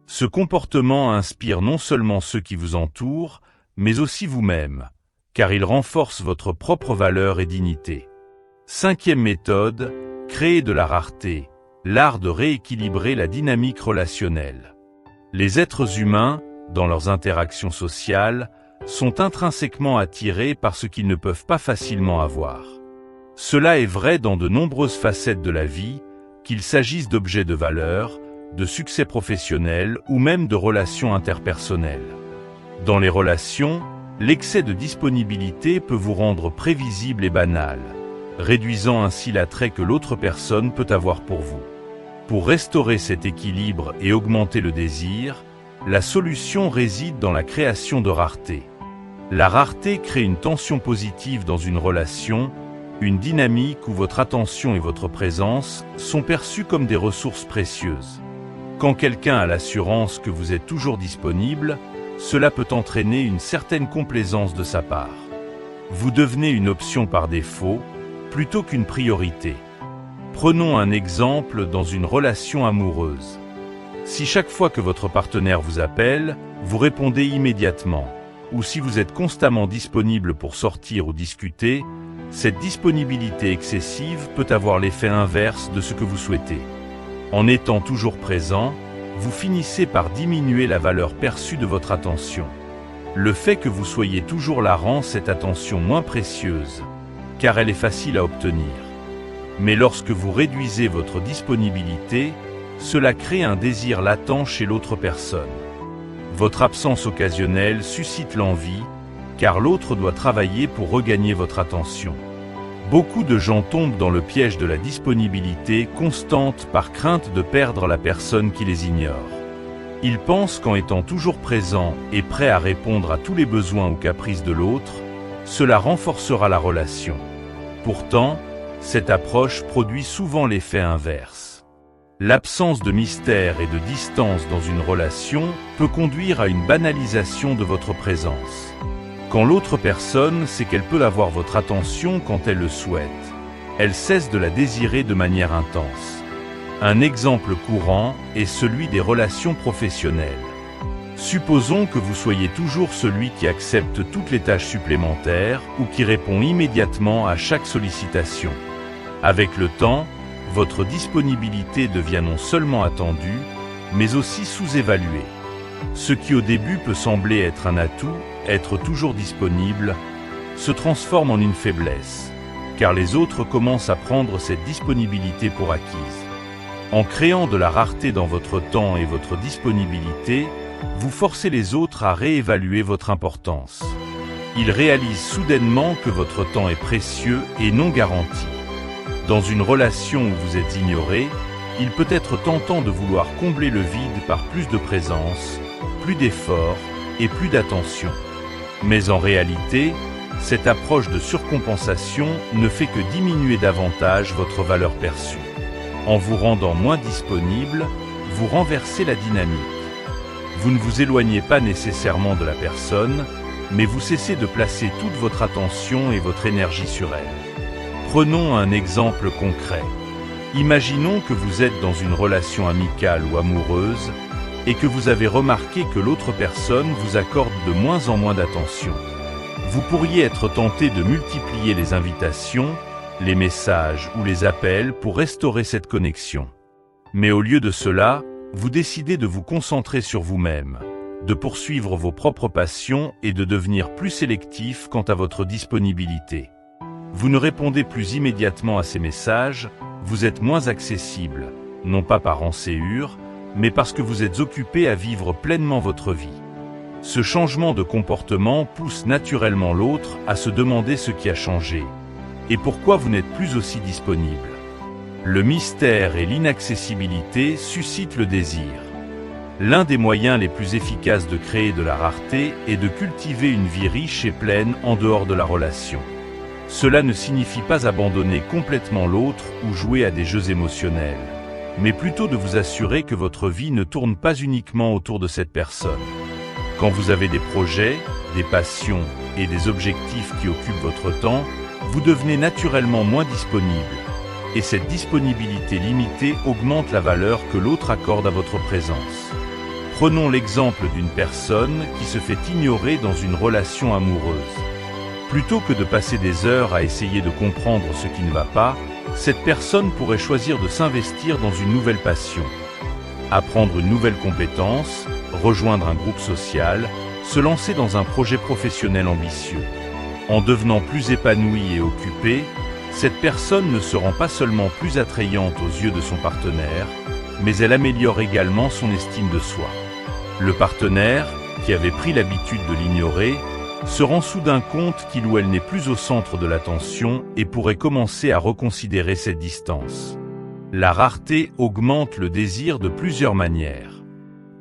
Ce comportement inspire non seulement ceux qui vous entourent, mais aussi vous-même, car il renforce votre propre valeur et dignité. Cinquième méthode, créer de la rareté, l'art de rééquilibrer la dynamique relationnelle. Les êtres humains, dans leurs interactions sociales, sont intrinsèquement attirés par ce qu'ils ne peuvent pas facilement avoir. Cela est vrai dans de nombreuses facettes de la vie, qu'il s'agisse d'objets de valeur, de succès professionnel ou même de relations interpersonnelles. Dans les relations, l'excès de disponibilité peut vous rendre prévisible et banal, réduisant ainsi l'attrait que l'autre personne peut avoir pour vous. Pour restaurer cet équilibre et augmenter le désir, la solution réside dans la création de rareté. La rareté crée une tension positive dans une relation, une dynamique où votre attention et votre présence sont perçues comme des ressources précieuses. Quand quelqu'un a l'assurance que vous êtes toujours disponible, cela peut entraîner une certaine complaisance de sa part. Vous devenez une option par défaut, plutôt qu'une priorité. Prenons un exemple dans une relation amoureuse. Si chaque fois que votre partenaire vous appelle, vous répondez immédiatement, ou si vous êtes constamment disponible pour sortir ou discuter, cette disponibilité excessive peut avoir l'effet inverse de ce que vous souhaitez. En étant toujours présent, vous finissez par diminuer la valeur perçue de votre attention. Le fait que vous soyez toujours là rend cette attention moins précieuse, car elle est facile à obtenir. Mais lorsque vous réduisez votre disponibilité, cela crée un désir latent chez l'autre personne. Votre absence occasionnelle suscite l'envie, car l'autre doit travailler pour regagner votre attention. Beaucoup de gens tombent dans le piège de la disponibilité constante par crainte de perdre la personne qui les ignore. Ils pensent qu'en étant toujours présent et prêt à répondre à tous les besoins ou caprices de l'autre, cela renforcera la relation. Pourtant, cette approche produit souvent l'effet inverse. L'absence de mystère et de distance dans une relation peut conduire à une banalisation de votre présence. Quand l'autre personne sait qu'elle peut avoir votre attention quand elle le souhaite, elle cesse de la désirer de manière intense. Un exemple courant est celui des relations professionnelles. Supposons que vous soyez toujours celui qui accepte toutes les tâches supplémentaires ou qui répond immédiatement à chaque sollicitation. Avec le temps, votre disponibilité devient non seulement attendue, mais aussi sous-évaluée. Ce qui au début peut sembler être un atout, être toujours disponible, se transforme en une faiblesse, car les autres commencent à prendre cette disponibilité pour acquise. En créant de la rareté dans votre temps et votre disponibilité, vous forcez les autres à réévaluer votre importance. Ils réalisent soudainement que votre temps est précieux et non garanti. Dans une relation où vous êtes ignoré, il peut être tentant de vouloir combler le vide par plus de présence, plus d'efforts et plus d'attention. Mais en réalité, cette approche de surcompensation ne fait que diminuer davantage votre valeur perçue. En vous rendant moins disponible, vous renversez la dynamique. Vous ne vous éloignez pas nécessairement de la personne, mais vous cessez de placer toute votre attention et votre énergie sur elle. Prenons un exemple concret. Imaginons que vous êtes dans une relation amicale ou amoureuse et que vous avez remarqué que l'autre personne vous accorde de moins en moins d'attention. Vous pourriez être tenté de multiplier les invitations, les messages ou les appels pour restaurer cette connexion. Mais au lieu de cela, vous décidez de vous concentrer sur vous-même, de poursuivre vos propres passions et de devenir plus sélectif quant à votre disponibilité. Vous ne répondez plus immédiatement à ces messages, vous êtes moins accessible, non pas par enséhure, mais parce que vous êtes occupé à vivre pleinement votre vie. Ce changement de comportement pousse naturellement l'autre à se demander ce qui a changé, et pourquoi vous n'êtes plus aussi disponible. Le mystère et l'inaccessibilité suscitent le désir. L'un des moyens les plus efficaces de créer de la rareté est de cultiver une vie riche et pleine en dehors de la relation. Cela ne signifie pas abandonner complètement l'autre ou jouer à des jeux émotionnels, mais plutôt de vous assurer que votre vie ne tourne pas uniquement autour de cette personne. Quand vous avez des projets, des passions et des objectifs qui occupent votre temps, vous devenez naturellement moins disponible, et cette disponibilité limitée augmente la valeur que l'autre accorde à votre présence. Prenons l'exemple d'une personne qui se fait ignorer dans une relation amoureuse. Plutôt que de passer des heures à essayer de comprendre ce qui ne va pas, cette personne pourrait choisir de s'investir dans une nouvelle passion. Apprendre une nouvelle compétence, rejoindre un groupe social, se lancer dans un projet professionnel ambitieux. En devenant plus épanouie et occupée, cette personne ne se rend pas seulement plus attrayante aux yeux de son partenaire, mais elle améliore également son estime de soi. Le partenaire, qui avait pris l'habitude de l'ignorer, se rend soudain compte qu'il ou elle n'est plus au centre de l'attention et pourrait commencer à reconsidérer cette distance. La rareté augmente le désir de plusieurs manières.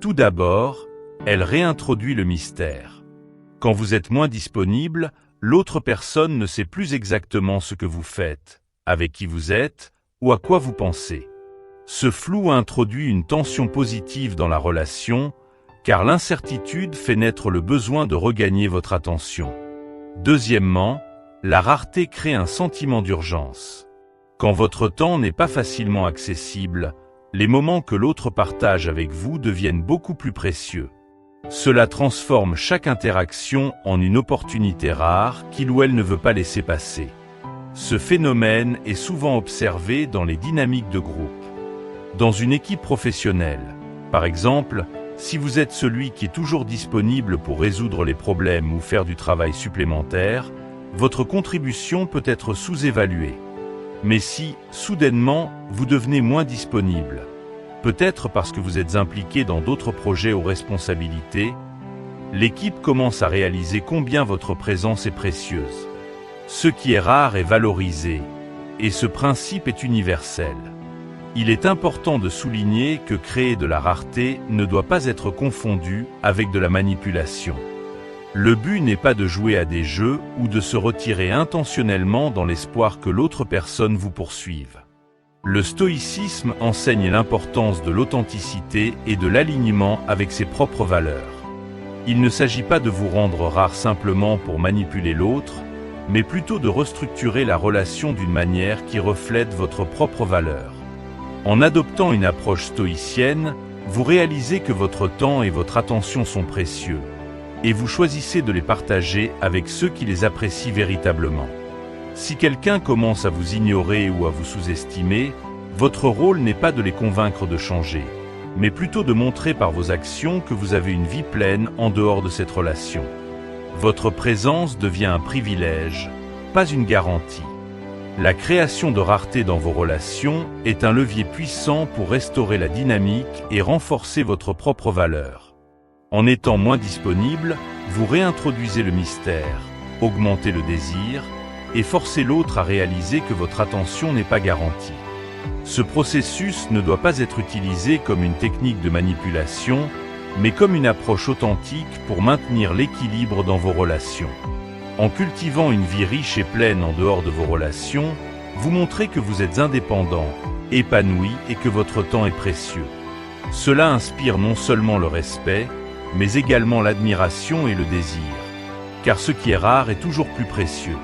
Tout d'abord, elle réintroduit le mystère. Quand vous êtes moins disponible, l'autre personne ne sait plus exactement ce que vous faites, avec qui vous êtes ou à quoi vous pensez. Ce flou introduit une tension positive dans la relation, car l'incertitude fait naître le besoin de regagner votre attention. Deuxièmement, la rareté crée un sentiment d'urgence. Quand votre temps n'est pas facilement accessible, les moments que l'autre partage avec vous deviennent beaucoup plus précieux. Cela transforme chaque interaction en une opportunité rare qu'il ou elle ne veut pas laisser passer. Ce phénomène est souvent observé dans les dynamiques de groupe. Dans une équipe professionnelle, par exemple, si vous êtes celui qui est toujours disponible pour résoudre les problèmes ou faire du travail supplémentaire, votre contribution peut être sous-évaluée. Mais si, soudainement, vous devenez moins disponible, peut-être parce que vous êtes impliqué dans d'autres projets ou responsabilités, l'équipe commence à réaliser combien votre présence est précieuse. Ce qui est rare est valorisé, et ce principe est universel. Il est important de souligner que créer de la rareté ne doit pas être confondu avec de la manipulation. Le but n'est pas de jouer à des jeux ou de se retirer intentionnellement dans l'espoir que l'autre personne vous poursuive. Le stoïcisme enseigne l'importance de l'authenticité et de l'alignement avec ses propres valeurs. Il ne s'agit pas de vous rendre rare simplement pour manipuler l'autre, mais plutôt de restructurer la relation d'une manière qui reflète votre propre valeur. En adoptant une approche stoïcienne, vous réalisez que votre temps et votre attention sont précieux, et vous choisissez de les partager avec ceux qui les apprécient véritablement. Si quelqu'un commence à vous ignorer ou à vous sous-estimer, votre rôle n'est pas de les convaincre de changer, mais plutôt de montrer par vos actions que vous avez une vie pleine en dehors de cette relation. Votre présence devient un privilège, pas une garantie. La création de rareté dans vos relations est un levier puissant pour restaurer la dynamique et renforcer votre propre valeur. En étant moins disponible, vous réintroduisez le mystère, augmentez le désir et forcez l'autre à réaliser que votre attention n'est pas garantie. Ce processus ne doit pas être utilisé comme une technique de manipulation, mais comme une approche authentique pour maintenir l'équilibre dans vos relations. En cultivant une vie riche et pleine en dehors de vos relations, vous montrez que vous êtes indépendant, épanoui et que votre temps est précieux. Cela inspire non seulement le respect, mais également l'admiration et le désir, car ce qui est rare est toujours plus précieux.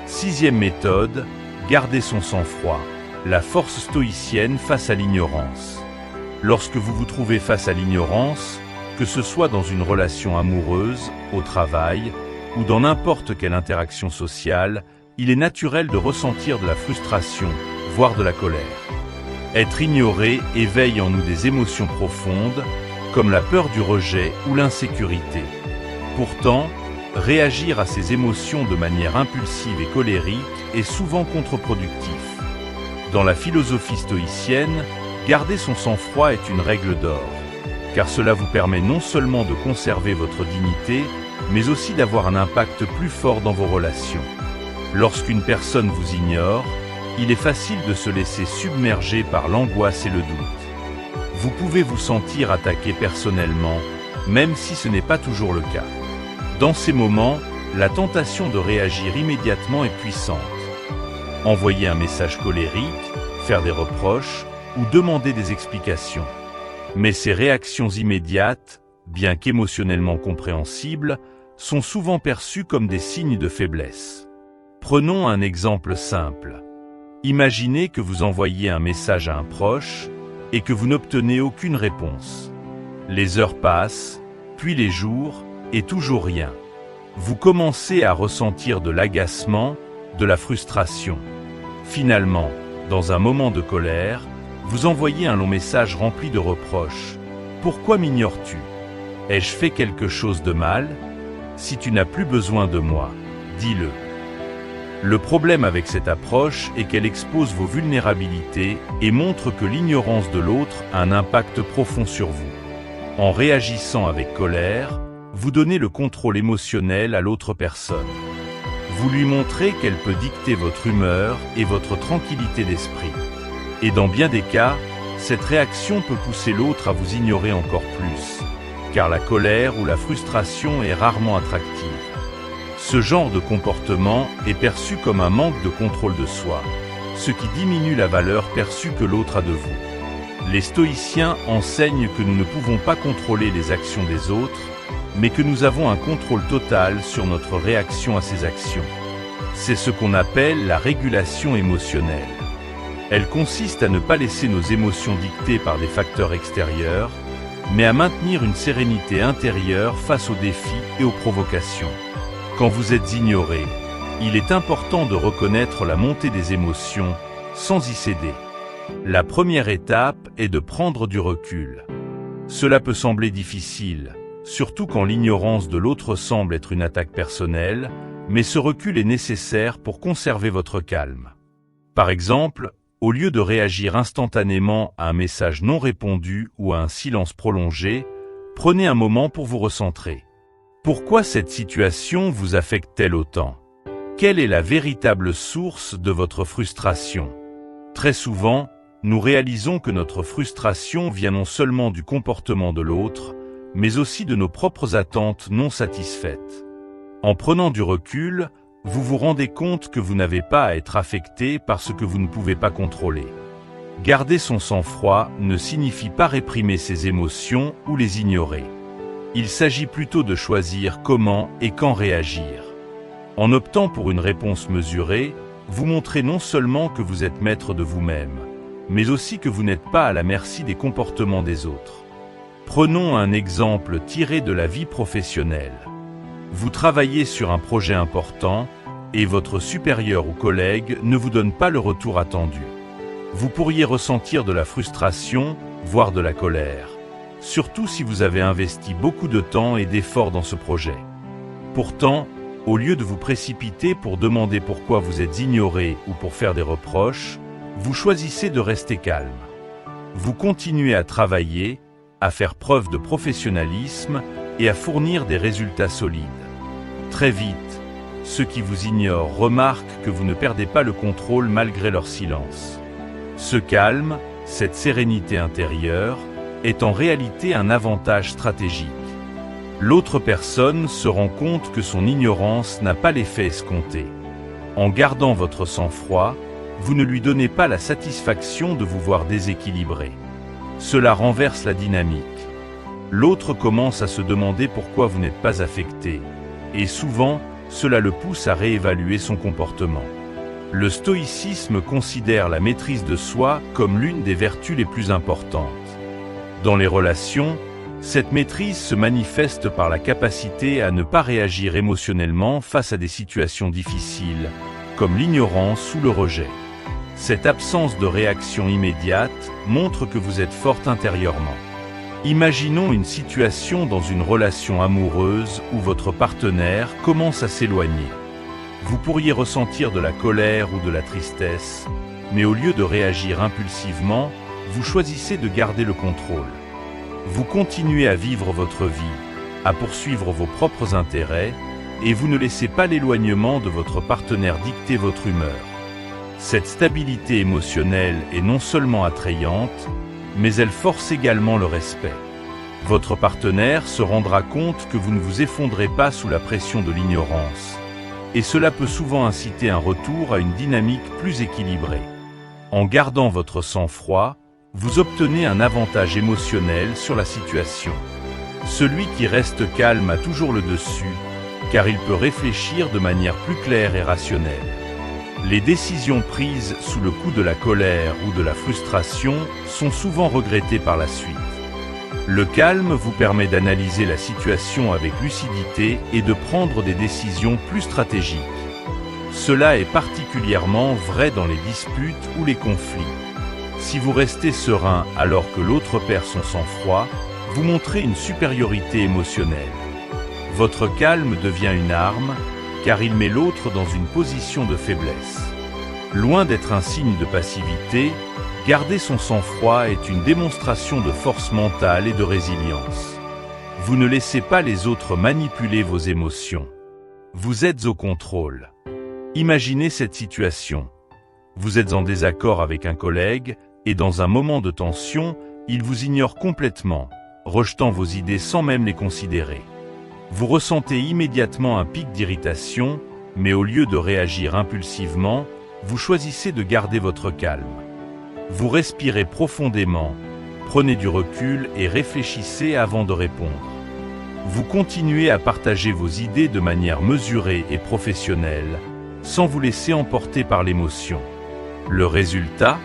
Sixième méthode, garder son sang-froid, la force stoïcienne face à l'ignorance. Lorsque vous vous trouvez face à l'ignorance, que ce soit dans une relation amoureuse, au travail, ou dans n'importe quelle interaction sociale, il est naturel de ressentir de la frustration, voire de la colère. Être ignoré éveille en nous des émotions profondes, comme la peur du rejet ou l'insécurité. Pourtant, réagir à ces émotions de manière impulsive et colérique est souvent contre-productif. Dans la philosophie stoïcienne, garder son sang-froid est une règle d'or, car cela vous permet non seulement de conserver votre dignité, mais aussi d'avoir un impact plus fort dans vos relations. Lorsqu'une personne vous ignore, il est facile de se laisser submerger par l'angoisse et le doute. Vous pouvez vous sentir attaqué personnellement, même si ce n'est pas toujours le cas. Dans ces moments, la tentation de réagir immédiatement est puissante. Envoyer un message colérique, faire des reproches ou demander des explications. Mais ces réactions immédiates, bien qu'émotionnellement compréhensibles, sont souvent perçues comme des signes de faiblesse. Prenons un exemple simple. Imaginez que vous envoyez un message à un proche et que vous n'obtenez aucune réponse. Les heures passent, puis les jours, et toujours rien. Vous commencez à ressentir de l'agacement, de la frustration. Finalement, dans un moment de colère, vous envoyez un long message rempli de reproches. Pourquoi m'ignores-tu? Ai-je fait quelque chose de mal? Si tu n'as plus besoin de moi, dis-le. Le problème avec cette approche est qu'elle expose vos vulnérabilités et montre que l'ignorance de l'autre a un impact profond sur vous. En réagissant avec colère, vous donnez le contrôle émotionnel à l'autre personne. Vous lui montrez qu'elle peut dicter votre humeur et votre tranquillité d'esprit. Et dans bien des cas, cette réaction peut pousser l'autre à vous ignorer encore plus, car la colère ou la frustration est rarement attractive. Ce genre de comportement est perçu comme un manque de contrôle de soi, ce qui diminue la valeur perçue que l'autre a de vous. Les stoïciens enseignent que nous ne pouvons pas contrôler les actions des autres, mais que nous avons un contrôle total sur notre réaction à ces actions. C'est ce qu'on appelle la régulation émotionnelle. Elle consiste à ne pas laisser nos émotions dictées par des facteurs extérieurs, mais à maintenir une sérénité intérieure face aux défis et aux provocations. Quand vous êtes ignoré, il est important de reconnaître la montée des émotions sans y céder. La première étape est de prendre du recul. Cela peut sembler difficile, surtout quand l'ignorance de l'autre semble être une attaque personnelle, mais ce recul est nécessaire pour conserver votre calme. Par exemple, au lieu de réagir instantanément à un message non répondu ou à un silence prolongé, prenez un moment pour vous recentrer. Pourquoi cette situation vous affecte-t-elle autant? Quelle est la véritable source de votre frustration? Très souvent, nous réalisons que notre frustration vient non seulement du comportement de l'autre, mais aussi de nos propres attentes non satisfaites. En prenant du recul, vous vous rendez compte que vous n'avez pas à être affecté par ce que vous ne pouvez pas contrôler. Garder son sang-froid ne signifie pas réprimer ses émotions ou les ignorer. Il s'agit plutôt de choisir comment et quand réagir. En optant pour une réponse mesurée, vous montrez non seulement que vous êtes maître de vous-même, mais aussi que vous n'êtes pas à la merci des comportements des autres. Prenons un exemple tiré de la vie professionnelle. Vous travaillez sur un projet important et votre supérieur ou collègue ne vous donne pas le retour attendu. Vous pourriez ressentir de la frustration, voire de la colère, surtout si vous avez investi beaucoup de temps et d'efforts dans ce projet. Pourtant, au lieu de vous précipiter pour demander pourquoi vous êtes ignoré ou pour faire des reproches, vous choisissez de rester calme. Vous continuez à travailler, à faire preuve de professionnalisme et à fournir des résultats solides. Très vite, ceux qui vous ignorent remarquent que vous ne perdez pas le contrôle malgré leur silence. Ce calme, cette sérénité intérieure, est en réalité un avantage stratégique. L'autre personne se rend compte que son ignorance n'a pas l'effet escompté. En gardant votre sang-froid, vous ne lui donnez pas la satisfaction de vous voir déséquilibré. Cela renverse la dynamique. L'autre commence à se demander pourquoi vous n'êtes pas affecté, et souvent, cela le pousse à réévaluer son comportement. Le stoïcisme considère la maîtrise de soi comme l'une des vertus les plus importantes. Dans les relations, cette maîtrise se manifeste par la capacité à ne pas réagir émotionnellement face à des situations difficiles, comme l'ignorance ou le rejet. Cette absence de réaction immédiate montre que vous êtes forte intérieurement. Imaginons une situation dans une relation amoureuse où votre partenaire commence à s'éloigner. Vous pourriez ressentir de la colère ou de la tristesse, mais au lieu de réagir impulsivement, vous choisissez de garder le contrôle. Vous continuez à vivre votre vie, à poursuivre vos propres intérêts, et vous ne laissez pas l'éloignement de votre partenaire dicter votre humeur. Cette stabilité émotionnelle est non seulement attrayante, mais elle force également le respect. Votre partenaire se rendra compte que vous ne vous effondrez pas sous la pression de l'ignorance, et cela peut souvent inciter un retour à une dynamique plus équilibrée. En gardant votre sang-froid, vous obtenez un avantage émotionnel sur la situation. Celui qui reste calme a toujours le dessus, car il peut réfléchir de manière plus claire et rationnelle. Les décisions prises sous le coup de la colère ou de la frustration sont souvent regrettées par la suite. Le calme vous permet d'analyser la situation avec lucidité et de prendre des décisions plus stratégiques. Cela est particulièrement vrai dans les disputes ou les conflits. Si vous restez serein alors que l'autre perd son sang-froid, vous montrez une supériorité émotionnelle. Votre calme devient une arme, car il met l'autre dans une position de faiblesse. Loin d'être un signe de passivité, garder son sang-froid est une démonstration de force mentale et de résilience. Vous ne laissez pas les autres manipuler vos émotions. Vous êtes au contrôle. Imaginez cette situation. Vous êtes en désaccord avec un collègue, et dans un moment de tension, il vous ignore complètement, rejetant vos idées sans même les considérer. Vous ressentez immédiatement un pic d'irritation, mais au lieu de réagir impulsivement, vous choisissez de garder votre calme. Vous respirez profondément, prenez du recul et réfléchissez avant de répondre. Vous continuez à partager vos idées de manière mesurée et professionnelle, sans vous laisser emporter par l'émotion. Le résultat ?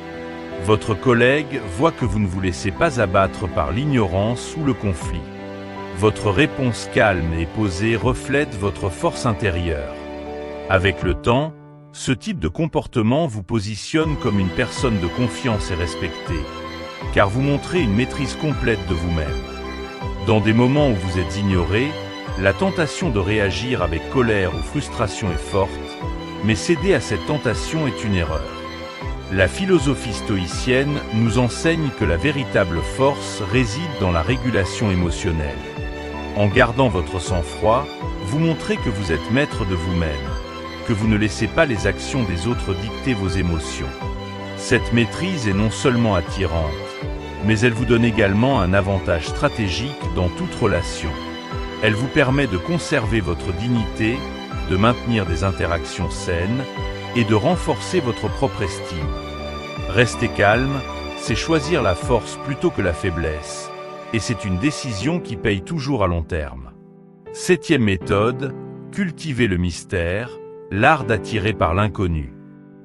Votre collègue voit que vous ne vous laissez pas abattre par l'ignorance ou le conflit. Votre réponse calme et posée reflète votre force intérieure. Avec le temps, ce type de comportement vous positionne comme une personne de confiance et respectée, car vous montrez une maîtrise complète de vous-même. Dans des moments où vous êtes ignoré, la tentation de réagir avec colère ou frustration est forte, mais céder à cette tentation est une erreur. La philosophie stoïcienne nous enseigne que la véritable force réside dans la régulation émotionnelle. En gardant votre sang-froid, vous montrez que vous êtes maître de vous-même, que vous ne laissez pas les actions des autres dicter vos émotions. Cette maîtrise est non seulement attirante, mais elle vous donne également un avantage stratégique dans toute relation. Elle vous permet de conserver votre dignité, de maintenir des interactions saines et de renforcer votre propre estime. Rester calme, c'est choisir la force plutôt que la faiblesse, et c'est une décision qui paye toujours à long terme. 7e méthode, cultiver le mystère, l'art d'attirer par l'inconnu.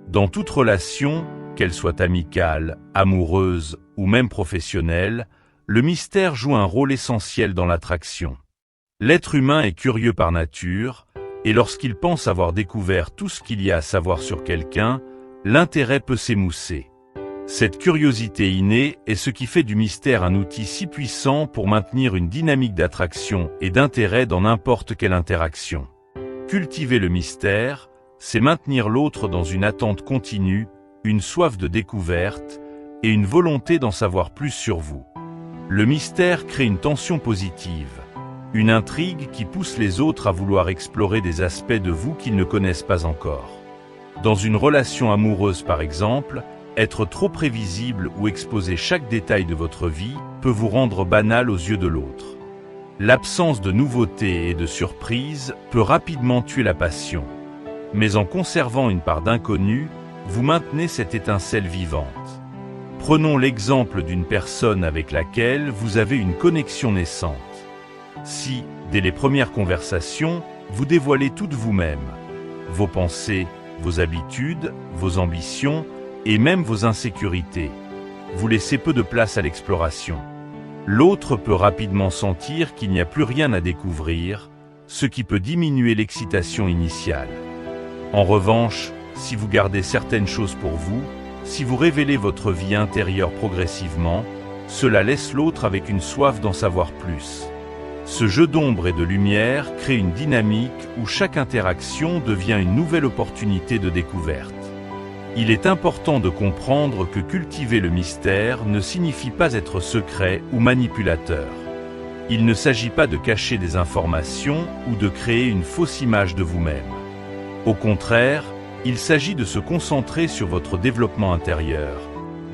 Dans toute relation, qu'elle soit amicale, amoureuse ou même professionnelle, le mystère joue un rôle essentiel dans l'attraction. L'être humain est curieux par nature, et lorsqu'il pense avoir découvert tout ce qu'il y a à savoir sur quelqu'un, l'intérêt peut s'émousser. Cette curiosité innée est ce qui fait du mystère un outil si puissant pour maintenir une dynamique d'attraction et d'intérêt dans n'importe quelle interaction. Cultiver le mystère, c'est maintenir l'autre dans une attente continue, une soif de découverte et une volonté d'en savoir plus sur vous. Le mystère crée une tension positive, une intrigue qui pousse les autres à vouloir explorer des aspects de vous qu'ils ne connaissent pas encore. Dans une relation amoureuse par exemple, être trop prévisible ou exposer chaque détail de votre vie peut vous rendre banal aux yeux de l'autre. L'absence de nouveautés et de surprises peut rapidement tuer la passion. Mais en conservant une part d'inconnu, vous maintenez cette étincelle vivante. Prenons l'exemple d'une personne avec laquelle vous avez une connexion naissante. Si, dès les premières conversations, vous dévoilez tout de vous-même, vos pensées, vos habitudes, vos ambitions et même vos insécurités, vous laissez peu de place à l'exploration. L'autre peut rapidement sentir qu'il n'y a plus rien à découvrir, ce qui peut diminuer l'excitation initiale. En revanche, si vous gardez certaines choses pour vous, si vous révélez votre vie intérieure progressivement, cela laisse l'autre avec une soif d'en savoir plus. Ce jeu d'ombre et de lumière crée une dynamique où chaque interaction devient une nouvelle opportunité de découverte. Il est important de comprendre que cultiver le mystère ne signifie pas être secret ou manipulateur. Il ne s'agit pas de cacher des informations ou de créer une fausse image de vous-même. Au contraire, il s'agit de se concentrer sur votre développement intérieur,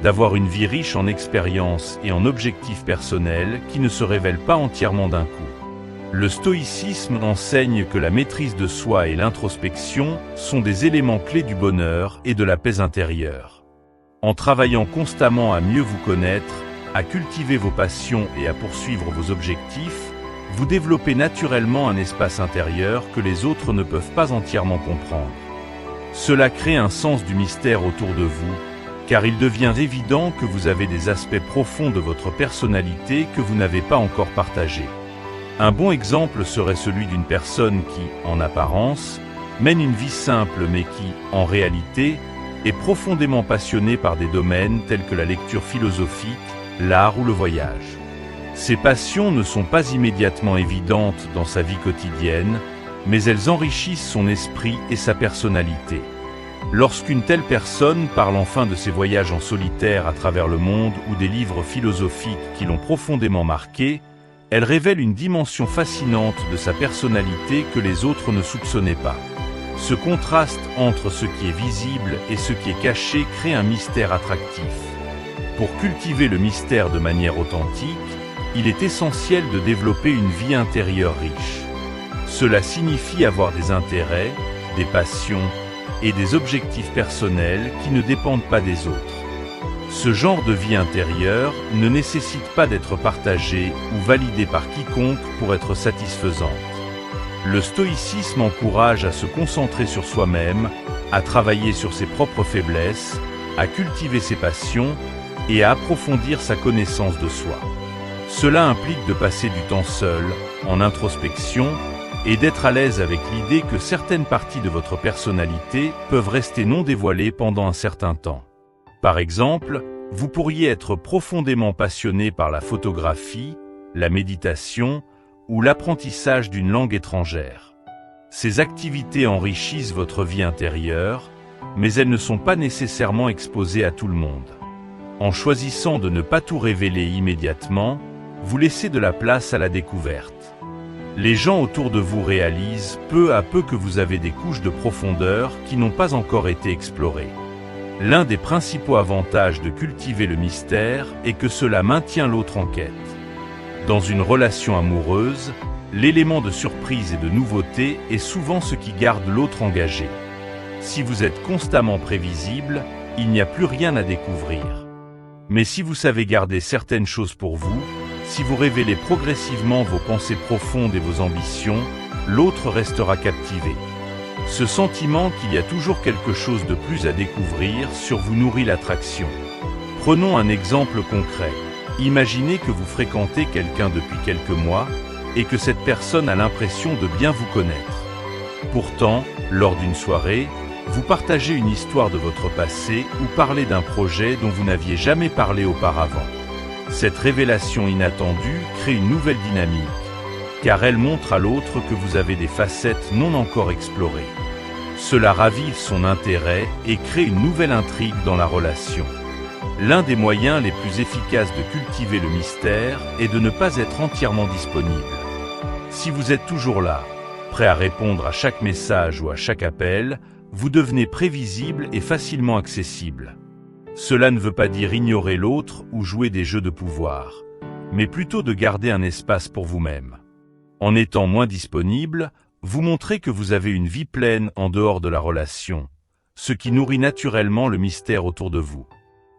d'avoir une vie riche en expériences et en objectifs personnels qui ne se révèlent pas entièrement d'un coup. Le stoïcisme enseigne que la maîtrise de soi et l'introspection sont des éléments clés du bonheur et de la paix intérieure. En travaillant constamment à mieux vous connaître, à cultiver vos passions et à poursuivre vos objectifs, vous développez naturellement un espace intérieur que les autres ne peuvent pas entièrement comprendre. Cela crée un sens du mystère autour de vous, car il devient évident que vous avez des aspects profonds de votre personnalité que vous n'avez pas encore partagés. Un bon exemple serait celui d'une personne qui, en apparence, mène une vie simple mais qui, en réalité, est profondément passionnée par des domaines tels que la lecture philosophique, l'art ou le voyage. Ces passions ne sont pas immédiatement évidentes dans sa vie quotidienne, mais elles enrichissent son esprit et sa personnalité. Lorsqu'une telle personne parle enfin de ses voyages en solitaire à travers le monde ou des livres philosophiques qui l'ont profondément marqué, elle révèle une dimension fascinante de sa personnalité que les autres ne soupçonnaient pas. Ce contraste entre ce qui est visible et ce qui est caché crée un mystère attractif. Pour cultiver le mystère de manière authentique, il est essentiel de développer une vie intérieure riche. Cela signifie avoir des intérêts, des passions et des objectifs personnels qui ne dépendent pas des autres. Ce genre de vie intérieure ne nécessite pas d'être partagé ou validé par quiconque pour être satisfaisante. Le stoïcisme encourage à se concentrer sur soi-même, à travailler sur ses propres faiblesses, à cultiver ses passions et à approfondir sa connaissance de soi. Cela implique de passer du temps seul, en introspection, et d'être à l'aise avec l'idée que certaines parties de votre personnalité peuvent rester non dévoilées pendant un certain temps. Par exemple, vous pourriez être profondément passionné par la photographie, la méditation ou l'apprentissage d'une langue étrangère. Ces activités enrichissent votre vie intérieure, mais elles ne sont pas nécessairement exposées à tout le monde. En choisissant de ne pas tout révéler immédiatement, vous laissez de la place à la découverte. Les gens autour de vous réalisent peu à peu que vous avez des couches de profondeur qui n'ont pas encore été explorées. L'un des principaux avantages de cultiver le mystère est que cela maintient l'autre en quête. Dans une relation amoureuse, l'élément de surprise et de nouveauté est souvent ce qui garde l'autre engagé. Si vous êtes constamment prévisible, il n'y a plus rien à découvrir. Mais si vous savez garder certaines choses pour vous, si vous révélez progressivement vos pensées profondes et vos ambitions, l'autre restera captivé. Ce sentiment qu'il y a toujours quelque chose de plus à découvrir sur vous nourrit l'attraction. Prenons un exemple concret. Imaginez que vous fréquentez quelqu'un depuis quelques mois et que cette personne a l'impression de bien vous connaître. Pourtant, lors d'une soirée, vous partagez une histoire de votre passé ou parlez d'un projet dont vous n'aviez jamais parlé auparavant. Cette révélation inattendue crée une nouvelle dynamique, car elle montre à l'autre que vous avez des facettes non encore explorées. Cela ravive son intérêt et crée une nouvelle intrigue dans la relation. L'un des moyens les plus efficaces de cultiver le mystère est de ne pas être entièrement disponible. Si vous êtes toujours là, prêt à répondre à chaque message ou à chaque appel, vous devenez prévisible et facilement accessible. Cela ne veut pas dire ignorer l'autre ou jouer des jeux de pouvoir, mais plutôt de garder un espace pour vous-même. En étant moins disponible, vous montrez que vous avez une vie pleine en dehors de la relation, ce qui nourrit naturellement le mystère autour de vous.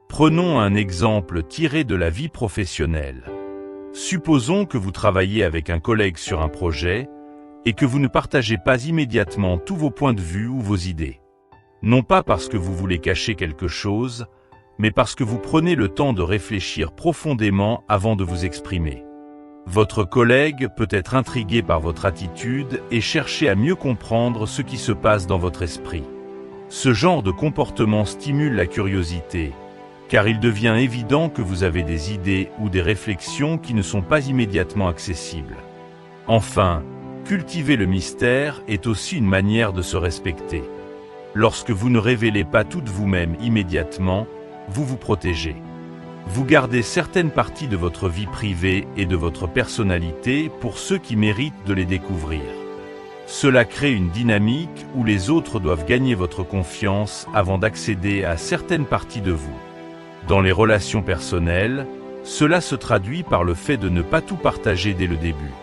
Prenons un exemple tiré de la vie professionnelle. Supposons que vous travaillez avec un collègue sur un projet et que vous ne partagez pas immédiatement tous vos points de vue ou vos idées. Non pas parce que vous voulez cacher quelque chose, mais parce que vous prenez le temps de réfléchir profondément avant de vous exprimer. Votre collègue peut être intrigué par votre attitude et chercher à mieux comprendre ce qui se passe dans votre esprit. Ce genre de comportement stimule la curiosité, car il devient évident que vous avez des idées ou des réflexions qui ne sont pas immédiatement accessibles. Enfin, cultiver le mystère est aussi une manière de se respecter. Lorsque vous ne révélez pas tout de vous-même immédiatement, vous vous protégez. Vous gardez certaines parties de votre vie privée et de votre personnalité pour ceux qui méritent de les découvrir. Cela crée une dynamique où les autres doivent gagner votre confiance avant d'accéder à certaines parties de vous. Dans les relations personnelles, cela se traduit par le fait de ne pas tout partager dès le début.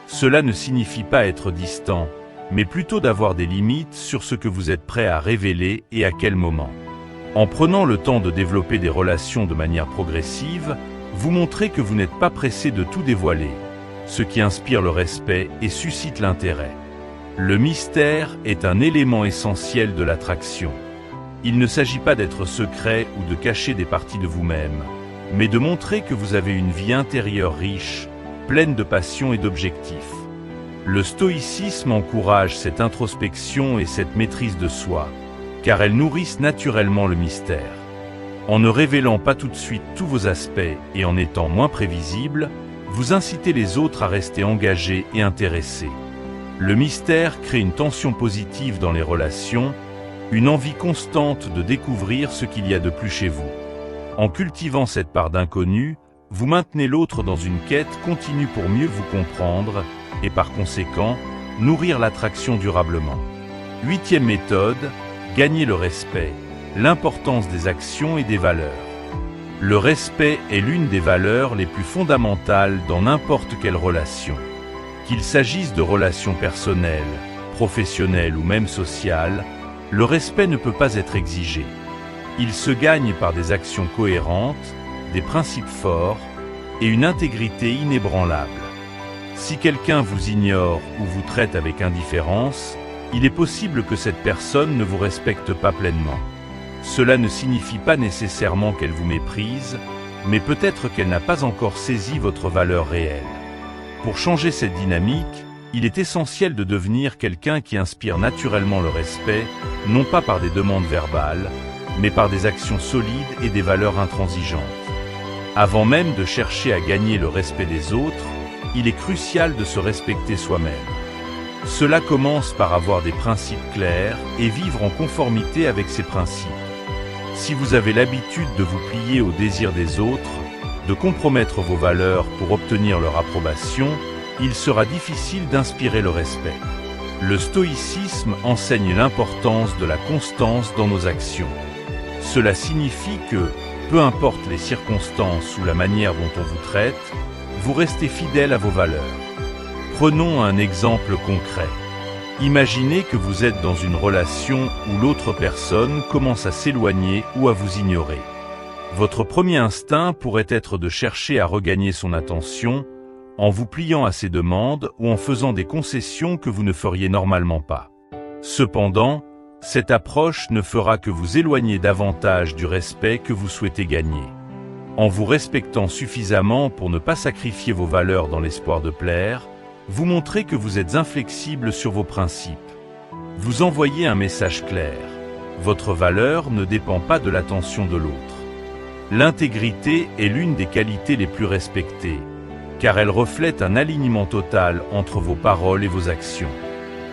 Cela ne signifie pas être distant, mais plutôt d'avoir des limites sur ce que vous êtes prêt à révéler et à quel moment. En prenant le temps de développer des relations de manière progressive, vous montrez que vous n'êtes pas pressé de tout dévoiler, ce qui inspire le respect et suscite l'intérêt. Le mystère est un élément essentiel de l'attraction. Il ne s'agit pas d'être secret ou de cacher des parties de vous-même, mais de montrer que vous avez une vie intérieure riche, pleine de passion et d'objectifs. Le stoïcisme encourage cette introspection et cette maîtrise de soi, car elles nourrissent naturellement le mystère. En ne révélant pas tout de suite tous vos aspects et en étant moins prévisible, vous incitez les autres à rester engagés et intéressés. Le mystère crée une tension positive dans les relations, une envie constante de découvrir ce qu'il y a de plus chez vous. En cultivant cette part d'inconnu, vous maintenez l'autre dans une quête continue pour mieux vous comprendre et par conséquent, nourrir l'attraction durablement. 8e méthode, gagner le respect, l'importance des actions et des valeurs. Le respect est l'une des valeurs les plus fondamentales dans n'importe quelle relation. Qu'il s'agisse de relations personnelles, professionnelles ou même sociales, le respect ne peut pas être exigé. Il se gagne par des actions cohérentes, des principes forts et une intégrité inébranlable. Si quelqu'un vous ignore ou vous traite avec indifférence, il est possible que cette personne ne vous respecte pas pleinement. Cela ne signifie pas nécessairement qu'elle vous méprise, mais peut-être qu'elle n'a pas encore saisi votre valeur réelle. Pour changer cette dynamique, il est essentiel de devenir quelqu'un qui inspire naturellement le respect, non pas par des demandes verbales, mais par des actions solides et des valeurs intransigeantes. Avant même de chercher à gagner le respect des autres, il est crucial de se respecter soi-même. Cela commence par avoir des principes clairs et vivre en conformité avec ces principes. Si vous avez l'habitude de vous plier aux désirs des autres, de compromettre vos valeurs pour obtenir leur approbation, il sera difficile d'inspirer le respect. Le stoïcisme enseigne l'importance de la constance dans nos actions. Cela signifie que, peu importe les circonstances ou la manière dont on vous traite, vous restez fidèle à vos valeurs. Prenons un exemple concret. Imaginez que vous êtes dans une relation où l'autre personne commence à s'éloigner ou à vous ignorer. Votre premier instinct pourrait être de chercher à regagner son attention en vous pliant à ses demandes ou en faisant des concessions que vous ne feriez normalement pas. Cependant, cette approche ne fera que vous éloigner davantage du respect que vous souhaitez gagner. En vous respectant suffisamment pour ne pas sacrifier vos valeurs dans l'espoir de plaire, vous montrez que vous êtes inflexible sur vos principes. Vous envoyez un message clair. Votre valeur ne dépend pas de l'attention de l'autre. L'intégrité est l'une des qualités les plus respectées, car elle reflète un alignement total entre vos paroles et vos actions.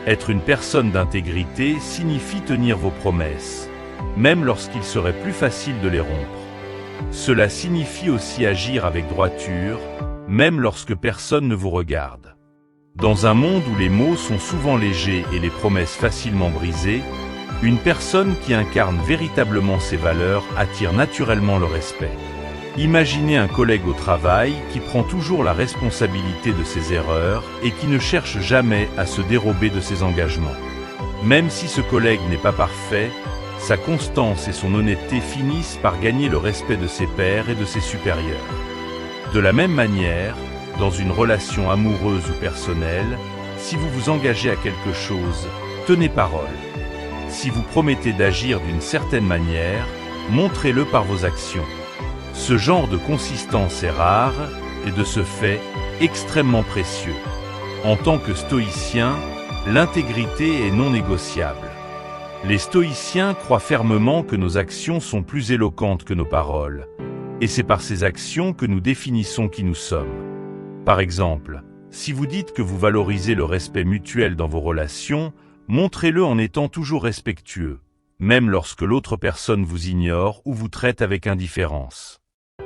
Être une personne d'intégrité signifie tenir vos promesses, même lorsqu'il serait plus facile de les rompre. Cela signifie aussi agir avec droiture, même lorsque personne ne vous regarde. Dans un monde où les mots sont souvent légers et les promesses facilement brisées, une personne qui incarne véritablement ses valeurs attire naturellement le respect. Imaginez un collègue au travail qui prend toujours la responsabilité de ses erreurs et qui ne cherche jamais à se dérober de ses engagements. Même si ce collègue n'est pas parfait, sa constance et son honnêteté finissent par gagner le respect de ses pairs et de ses supérieurs. De la même manière, dans une relation amoureuse ou personnelle, si vous vous engagez à quelque chose, tenez parole. Si vous promettez d'agir d'une certaine manière, montrez-le par vos actions. Ce genre de consistance est rare et de ce fait extrêmement précieux. En tant que stoïcien, l'intégrité est non négociable. Les stoïciens croient fermement que nos actions sont plus éloquentes que nos paroles, et c'est par ces actions que nous définissons qui nous sommes. Par exemple, si vous dites que vous valorisez le respect mutuel dans vos relations, montrez-le en étant toujours respectueux, même lorsque l'autre personne vous ignore ou vous traite avec indifférence.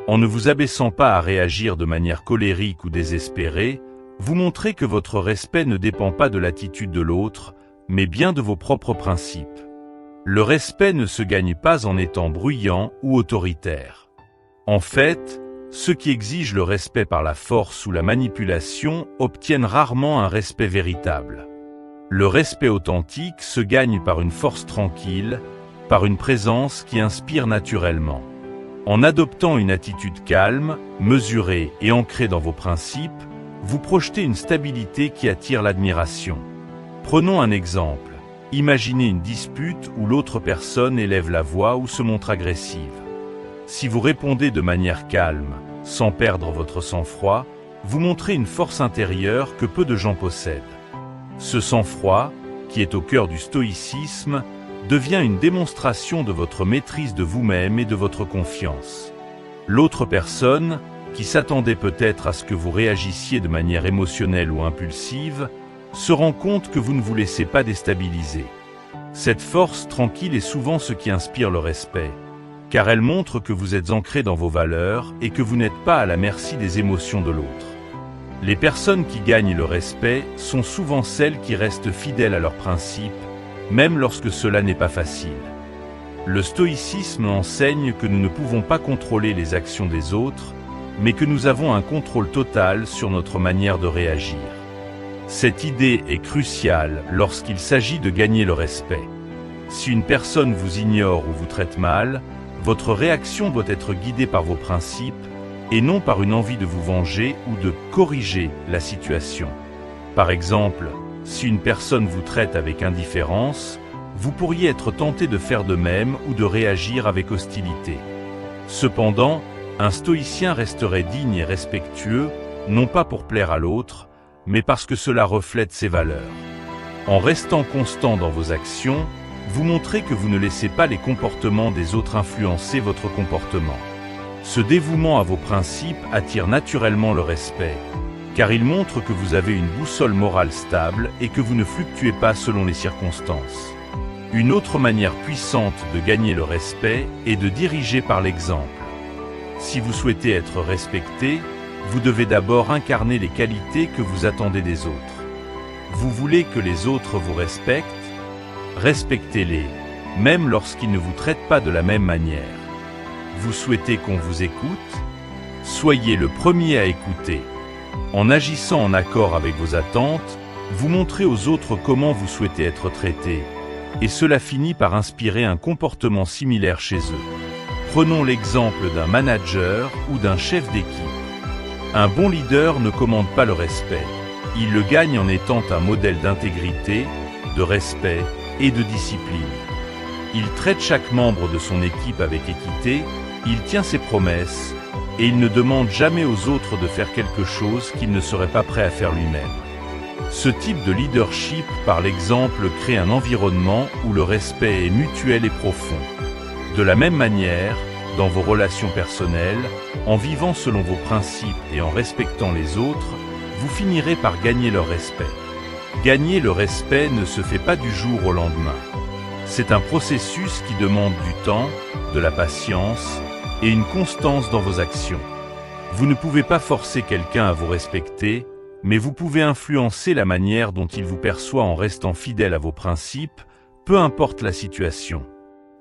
En ne vous abaissant pas à réagir de manière colérique ou désespérée, vous montrez que votre respect ne dépend pas de l'attitude de l'autre, mais bien de vos propres principes. Le respect ne se gagne pas en étant bruyant ou autoritaire. En fait, ceux qui exigent le respect par la force ou la manipulation obtiennent rarement un respect véritable. Le respect authentique se gagne par une force tranquille, par une présence qui inspire naturellement. En adoptant une attitude calme, mesurée et ancrée dans vos principes, vous projetez une stabilité qui attire l'admiration. Prenons un exemple. Imaginez une dispute où l'autre personne élève la voix ou se montre agressive. Si vous répondez de manière calme, sans perdre votre sang-froid, vous montrez une force intérieure que peu de gens possèdent. Ce sang-froid, qui est au cœur du stoïcisme, devient une démonstration de votre maîtrise de vous-même et de votre confiance. L'autre personne, qui s'attendait peut-être à ce que vous réagissiez de manière émotionnelle ou impulsive, se rend compte que vous ne vous laissez pas déstabiliser. Cette force tranquille est souvent ce qui inspire le respect, car elle montre que vous êtes ancré dans vos valeurs et que vous n'êtes pas à la merci des émotions de l'autre. Les personnes qui gagnent le respect sont souvent celles qui restent fidèles à leurs principes, même lorsque cela n'est pas facile. Le stoïcisme enseigne que nous ne pouvons pas contrôler les actions des autres, mais que nous avons un contrôle total sur notre manière de réagir. Cette idée est cruciale lorsqu'il s'agit de gagner le respect. Si une personne vous ignore ou vous traite mal, votre réaction doit être guidée par vos principes et non par une envie de vous venger ou de corriger la situation. Par exemple, si une personne vous traite avec indifférence, vous pourriez être tenté de faire de même ou de réagir avec hostilité. Cependant, un stoïcien resterait digne et respectueux, non pas pour plaire à l'autre, mais parce que cela reflète ses valeurs. En restant constant dans vos actions, vous montrez que vous ne laissez pas les comportements des autres influencer votre comportement. Ce dévouement à vos principes attire naturellement le respect, car il montre que vous avez une boussole morale stable et que vous ne fluctuez pas selon les circonstances. Une autre manière puissante de gagner le respect est de diriger par l'exemple. Si vous souhaitez être respecté, vous devez d'abord incarner les qualités que vous attendez des autres. Vous voulez que les autres vous respectent? Respectez-les, même lorsqu'ils ne vous traitent pas de la même manière. Vous souhaitez qu'on vous écoute? Soyez le premier à écouter. En agissant en accord avec vos attentes, vous montrez aux autres comment vous souhaitez être traité, et cela finit par inspirer un comportement similaire chez eux. Prenons l'exemple d'un manager ou d'un chef d'équipe. Un bon leader ne commande pas le respect. Il le gagne en étant un modèle d'intégrité, de respect et de discipline. Il traite chaque membre de son équipe avec équité, il tient ses promesses, et il ne demande jamais aux autres de faire quelque chose qu'il ne serait pas prêt à faire lui-même. Ce type de leadership, par l'exemple, crée un environnement où le respect est mutuel et profond. De la même manière, dans vos relations personnelles, en vivant selon vos principes et en respectant les autres, vous finirez par gagner leur respect. Gagner le respect ne se fait pas du jour au lendemain. C'est un processus qui demande du temps, de la patience et une constance dans vos actions. Vous ne pouvez pas forcer quelqu'un à vous respecter, mais vous pouvez influencer la manière dont il vous perçoit en restant fidèle à vos principes, peu importe la situation.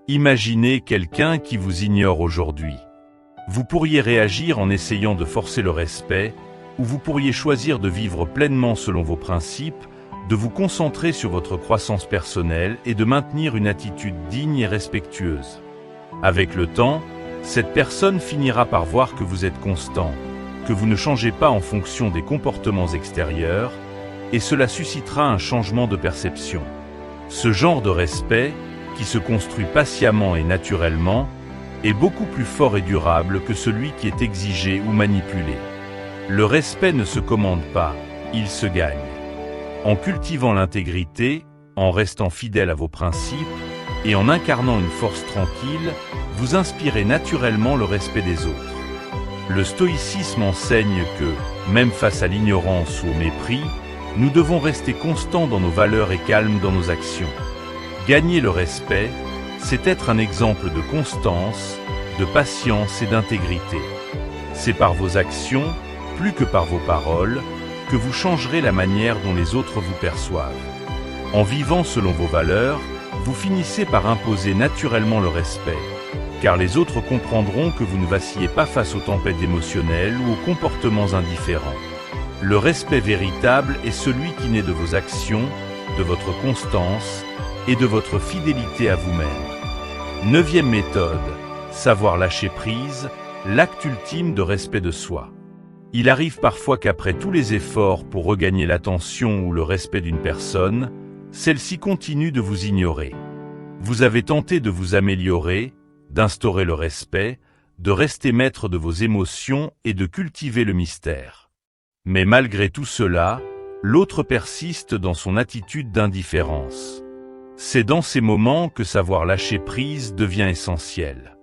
Imaginez quelqu'un qui vous ignore aujourd'hui. Vous pourriez réagir en essayant de forcer le respect, ou vous pourriez choisir de vivre pleinement selon vos principes, de vous concentrer sur votre croissance personnelle et de maintenir une attitude digne et respectueuse. Avec le temps, cette personne finira par voir que vous êtes constant, que vous ne changez pas en fonction des comportements extérieurs, et cela suscitera un changement de perception. Ce genre de respect, qui se construit patiemment et naturellement, est beaucoup plus fort et durable que celui qui est exigé ou manipulé. Le respect ne se commande pas, il se gagne. En cultivant l'intégrité, en restant fidèle à vos principes et en incarnant une force tranquille, vous inspirez naturellement le respect des autres. Le stoïcisme enseigne que, même face à l'ignorance ou au mépris, nous devons rester constants dans nos valeurs et calmes dans nos actions. Gagner le respect, c'est être un exemple de constance, de patience et d'intégrité. C'est par vos actions, plus que par vos paroles, que vous changerez la manière dont les autres vous perçoivent. En vivant selon vos valeurs, vous finissez par imposer naturellement le respect, car les autres comprendront que vous ne vacillez pas face aux tempêtes émotionnelles ou aux comportements indifférents. Le respect véritable est celui qui naît de vos actions, de votre constance et de votre fidélité à vous-même. 9e méthode, savoir lâcher prise, l'acte ultime de respect de soi. Il arrive parfois qu'après tous les efforts pour regagner l'attention ou le respect d'une personne, celle-ci continue de vous ignorer. Vous avez tenté de vous améliorer, d'instaurer le respect, de rester maître de vos émotions et de cultiver le mystère. Mais malgré tout cela, l'autre persiste dans son attitude d'indifférence. C'est dans ces moments que savoir lâcher prise devient essentiel.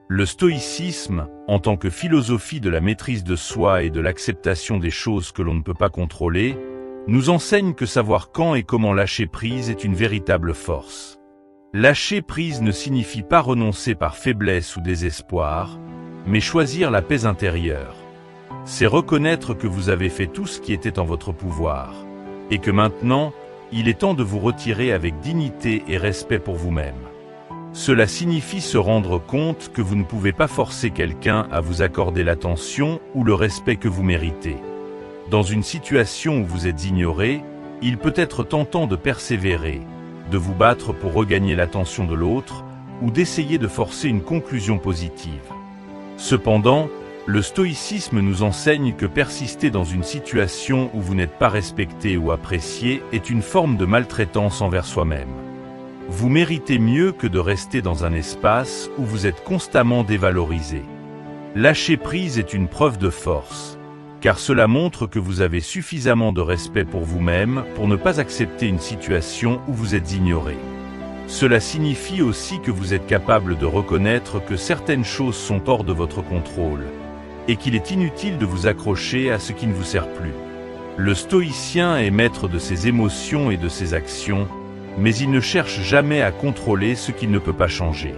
Le stoïcisme, en tant que philosophie de la maîtrise de soi et de l'acceptation des choses que l'on ne peut pas contrôler, nous enseigne que savoir quand et comment lâcher prise est une véritable force. Lâcher prise ne signifie pas renoncer par faiblesse ou désespoir, mais choisir la paix intérieure. C'est reconnaître que vous avez fait tout ce qui était en votre pouvoir, et que maintenant, il est temps de vous retirer avec dignité et respect pour vous-même. Cela signifie se rendre compte que vous ne pouvez pas forcer quelqu'un à vous accorder l'attention ou le respect que vous méritez. Dans une situation où vous êtes ignoré, il peut être tentant de persévérer, de vous battre pour regagner l'attention de l'autre, ou d'essayer de forcer une conclusion positive. Cependant, le stoïcisme nous enseigne que persister dans une situation où vous n'êtes pas respecté ou apprécié est une forme de maltraitance envers soi-même. Vous méritez mieux que de rester dans un espace où vous êtes constamment dévalorisé. Lâcher prise est une preuve de force, car cela montre que vous avez suffisamment de respect pour vous-même pour ne pas accepter une situation où vous êtes ignoré. Cela signifie aussi que vous êtes capable de reconnaître que certaines choses sont hors de votre contrôle, et qu'il est inutile de vous accrocher à ce qui ne vous sert plus. Le stoïcien est maître de ses émotions et de ses actions, mais il ne cherche jamais à contrôler ce qu'il ne peut pas changer.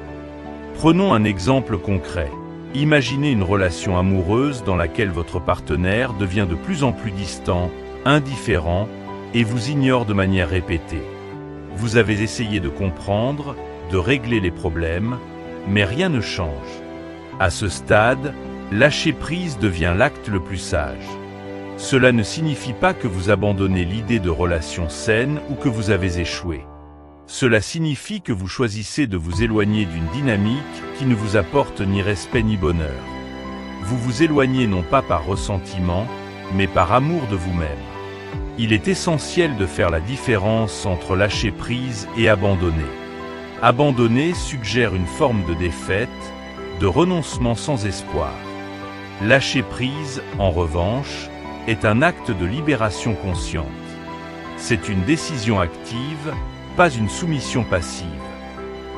Prenons un exemple concret. Imaginez une relation amoureuse dans laquelle votre partenaire devient de plus en plus distant, indifférent, et vous ignore de manière répétée. Vous avez essayé de comprendre, de régler les problèmes, mais rien ne change. À ce stade, lâcher prise devient l'acte le plus sage. Cela ne signifie pas que vous abandonnez l'idée de relations saines ou que vous avez échoué. Cela signifie que vous choisissez de vous éloigner d'une dynamique qui ne vous apporte ni respect ni bonheur. Vous vous éloignez non pas par ressentiment, mais par amour de vous-même. Il est essentiel de faire la différence entre lâcher prise et abandonner. Abandonner suggère une forme de défaite, de renoncement sans espoir. Lâcher prise, en revanche, est un acte de libération consciente. C'est une décision active, pas une soumission passive.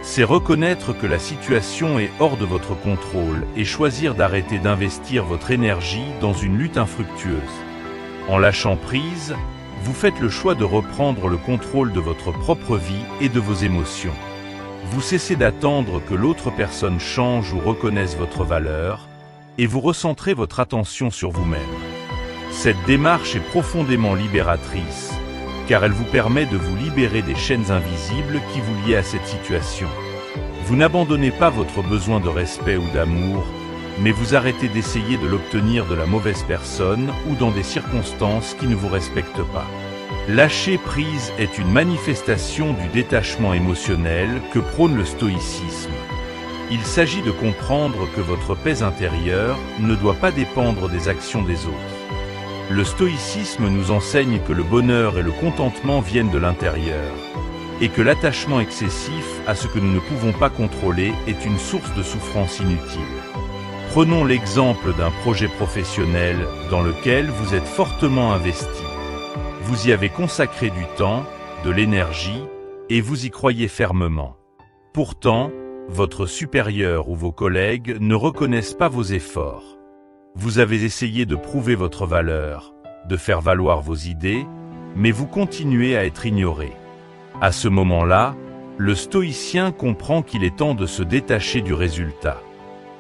C'est reconnaître que la situation est hors de votre contrôle et choisir d'arrêter d'investir votre énergie dans une lutte infructueuse. En lâchant prise, vous faites le choix de reprendre le contrôle de votre propre vie et de vos émotions. Vous cessez d'attendre que l'autre personne change ou reconnaisse votre valeur, et vous recentrez votre attention sur vous-même. Cette démarche est profondément libératrice, car elle vous permet de vous libérer des chaînes invisibles qui vous liaient à cette situation. Vous n'abandonnez pas votre besoin de respect ou d'amour, mais vous arrêtez d'essayer de l'obtenir de la mauvaise personne ou dans des circonstances qui ne vous respectent pas. Lâcher prise est une manifestation du détachement émotionnel que prône le stoïcisme. Il s'agit de comprendre que votre paix intérieure ne doit pas dépendre des actions des autres. Le stoïcisme nous enseigne que le bonheur et le contentement viennent de l'intérieur, et que l'attachement excessif à ce que nous ne pouvons pas contrôler est une source de souffrance inutile. Prenons l'exemple d'un projet professionnel dans lequel vous êtes fortement investi. Vous y avez consacré du temps, de l'énergie, et vous y croyez fermement. Pourtant, votre supérieur ou vos collègues ne reconnaissent pas vos efforts. Vous avez essayé de prouver votre valeur, de faire valoir vos idées, mais vous continuez à être ignoré. À ce moment-là, le stoïcien comprend qu'il est temps de se détacher du résultat.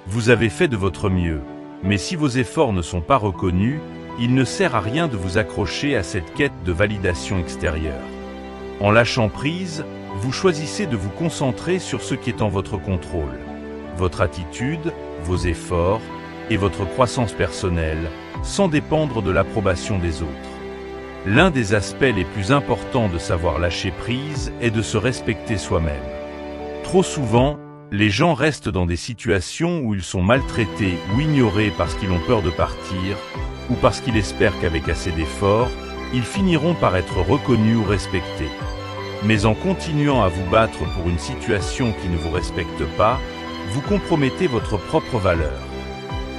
Vous avez fait de votre mieux, mais si vos efforts ne sont pas reconnus, il ne sert à rien de vous accrocher à cette quête de validation extérieure. En lâchant prise, vous choisissez de vous concentrer sur ce qui est en votre contrôle. Votre attitude, vos efforts et votre croissance personnelle, sans dépendre de l'approbation des autres. L'un des aspects les plus importants de savoir lâcher prise est de se respecter soi-même. Trop souvent, les gens restent dans des situations où ils sont maltraités ou ignorés parce qu'ils ont peur de partir, ou parce qu'ils espèrent qu'avec assez d'efforts, ils finiront par être reconnus ou respectés. Mais en continuant à vous battre pour une situation qui ne vous respecte pas, vous compromettez votre propre valeur.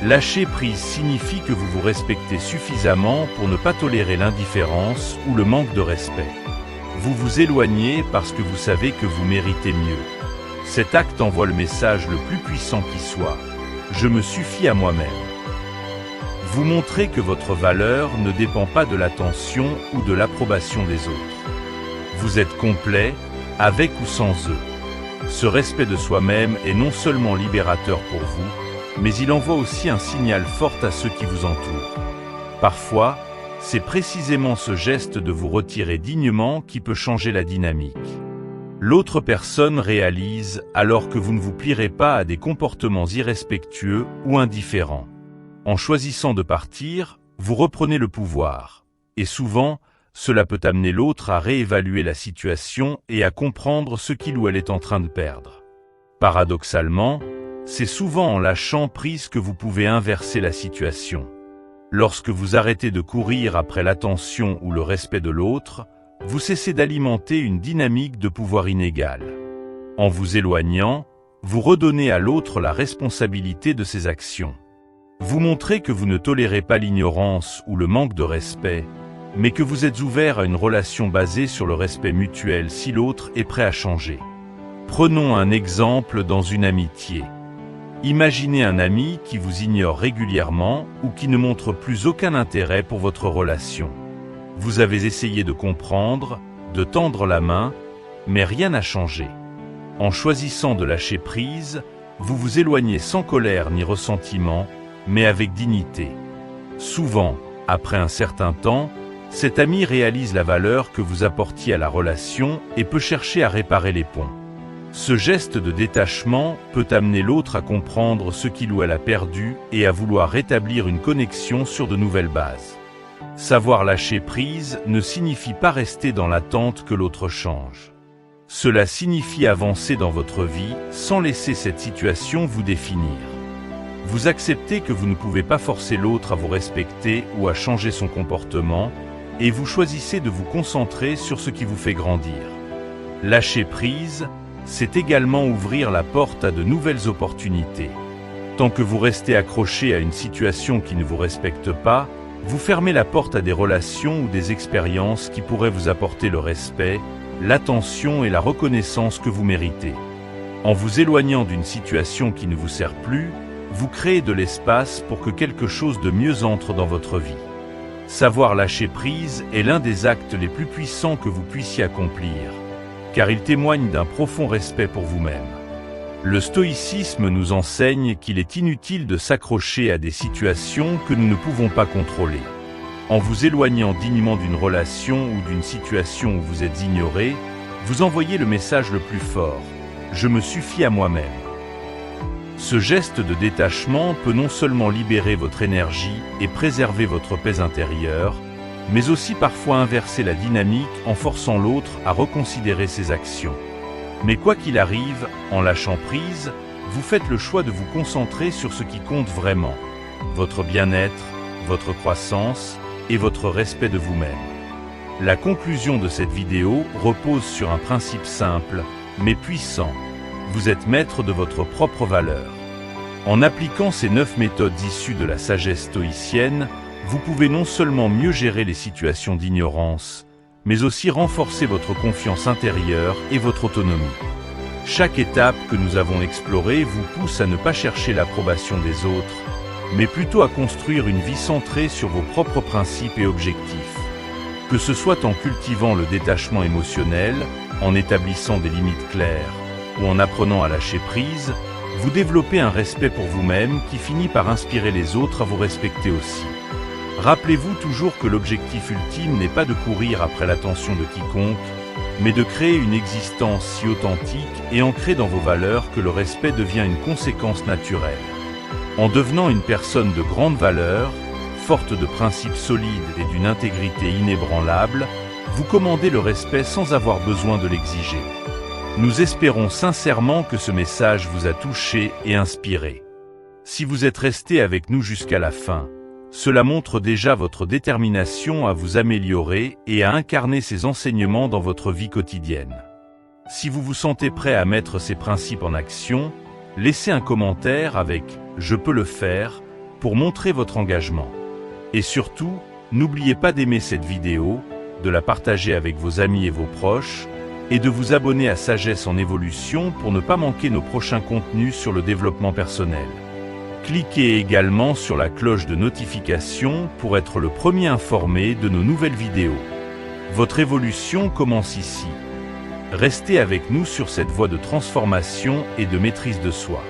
Lâcher prise signifie que vous vous respectez suffisamment pour ne pas tolérer l'indifférence ou le manque de respect. Vous vous éloignez parce que vous savez que vous méritez mieux. Cet acte envoie le message le plus puissant qui soit. Je me suffis à moi-même. Vous montrez que votre valeur ne dépend pas de l'attention ou de l'approbation des autres. Vous êtes complet, avec ou sans eux. Ce respect de soi-même est non seulement libérateur pour vous, mais il envoie aussi un signal fort à ceux qui vous entourent. Parfois, c'est précisément ce geste de vous retirer dignement qui peut changer la dynamique. L'autre personne réalise alors que vous ne vous plierez pas à des comportements irrespectueux ou indifférents. En choisissant de partir, vous reprenez le pouvoir. Et souvent, cela peut amener l'autre à réévaluer la situation et à comprendre ce qu'il ou elle est en train de perdre. Paradoxalement, c'est souvent en lâchant prise que vous pouvez inverser la situation. Lorsque vous arrêtez de courir après l'attention ou le respect de l'autre, vous cessez d'alimenter une dynamique de pouvoir inégale. En vous éloignant, vous redonnez à l'autre la responsabilité de ses actions. Vous montrez que vous ne tolérez pas l'ignorance ou le manque de respect, mais que vous êtes ouvert à une relation basée sur le respect mutuel si l'autre est prêt à changer. Prenons un exemple dans une amitié. Imaginez un ami qui vous ignore régulièrement ou qui ne montre plus aucun intérêt pour votre relation. Vous avez essayé de comprendre, de tendre la main, mais rien n'a changé. En choisissant de lâcher prise, vous vous éloignez sans colère ni ressentiment, mais avec dignité. Souvent, après un certain temps, cet ami réalise la valeur que vous apportiez à la relation et peut chercher à réparer les ponts. Ce geste de détachement peut amener l'autre à comprendre ce qu'il ou elle a perdu et à vouloir rétablir une connexion sur de nouvelles bases. Savoir lâcher prise ne signifie pas rester dans l'attente que l'autre change. Cela signifie avancer dans votre vie sans laisser cette situation vous définir. Vous acceptez que vous ne pouvez pas forcer l'autre à vous respecter ou à changer son comportement, et vous choisissez de vous concentrer sur ce qui vous fait grandir. Lâcher prise, c'est également ouvrir la porte à de nouvelles opportunités. Tant que vous restez accroché à une situation qui ne vous respecte pas, vous fermez la porte à des relations ou des expériences qui pourraient vous apporter le respect, l'attention et la reconnaissance que vous méritez. En vous éloignant d'une situation qui ne vous sert plus, vous créez de l'espace pour que quelque chose de mieux entre dans votre vie. Savoir lâcher prise est l'un des actes les plus puissants que vous puissiez accomplir, car il témoigne d'un profond respect pour vous-même. Le stoïcisme nous enseigne qu'il est inutile de s'accrocher à des situations que nous ne pouvons pas contrôler. En vous éloignant dignement d'une relation ou d'une situation où vous êtes ignoré, vous envoyez le message le plus fort « Je me suffis à moi-même ». Ce geste de détachement peut non seulement libérer votre énergie et préserver votre paix intérieure, mais aussi parfois inverser la dynamique en forçant l'autre à reconsidérer ses actions. Mais quoi qu'il arrive, en lâchant prise, vous faites le choix de vous concentrer sur ce qui compte vraiment, votre bien-être, votre croissance et votre respect de vous-même. La conclusion de cette vidéo repose sur un principe simple, mais puissant. Vous êtes maître de votre propre valeur. En appliquant ces 9 méthodes issues de la sagesse stoïcienne, vous pouvez non seulement mieux gérer les situations d'ignorance, mais aussi renforcer votre confiance intérieure et votre autonomie. Chaque étape que nous avons explorée vous pousse à ne pas chercher l'approbation des autres, mais plutôt à construire une vie centrée sur vos propres principes et objectifs. Que ce soit en cultivant le détachement émotionnel, en établissant des limites claires, ou en apprenant à lâcher prise, vous développez un respect pour vous-même qui finit par inspirer les autres à vous respecter aussi. Rappelez-vous toujours que l'objectif ultime n'est pas de courir après l'attention de quiconque, mais de créer une existence si authentique et ancrée dans vos valeurs que le respect devient une conséquence naturelle. En devenant une personne de grande valeur, forte de principes solides et d'une intégrité inébranlable, vous commandez le respect sans avoir besoin de l'exiger. Nous espérons sincèrement que ce message vous a touché et inspiré. Si vous êtes resté avec nous jusqu'à la fin, Cela montre déjà votre détermination à vous améliorer et à incarner ces enseignements dans votre vie quotidienne. Si vous vous sentez prêt à mettre ces principes en action, laissez un commentaire avec « Je peux le faire » pour montrer votre engagement. Et surtout, n'oubliez pas d'aimer cette vidéo, de la partager avec vos amis et vos proches, et de vous abonner à Sagesse en Évolution pour ne pas manquer nos prochains contenus sur le développement personnel. Cliquez également sur la cloche de notification pour être le premier informé de nos nouvelles vidéos. Votre évolution commence ici. Restez avec nous sur cette voie de transformation et de maîtrise de soi.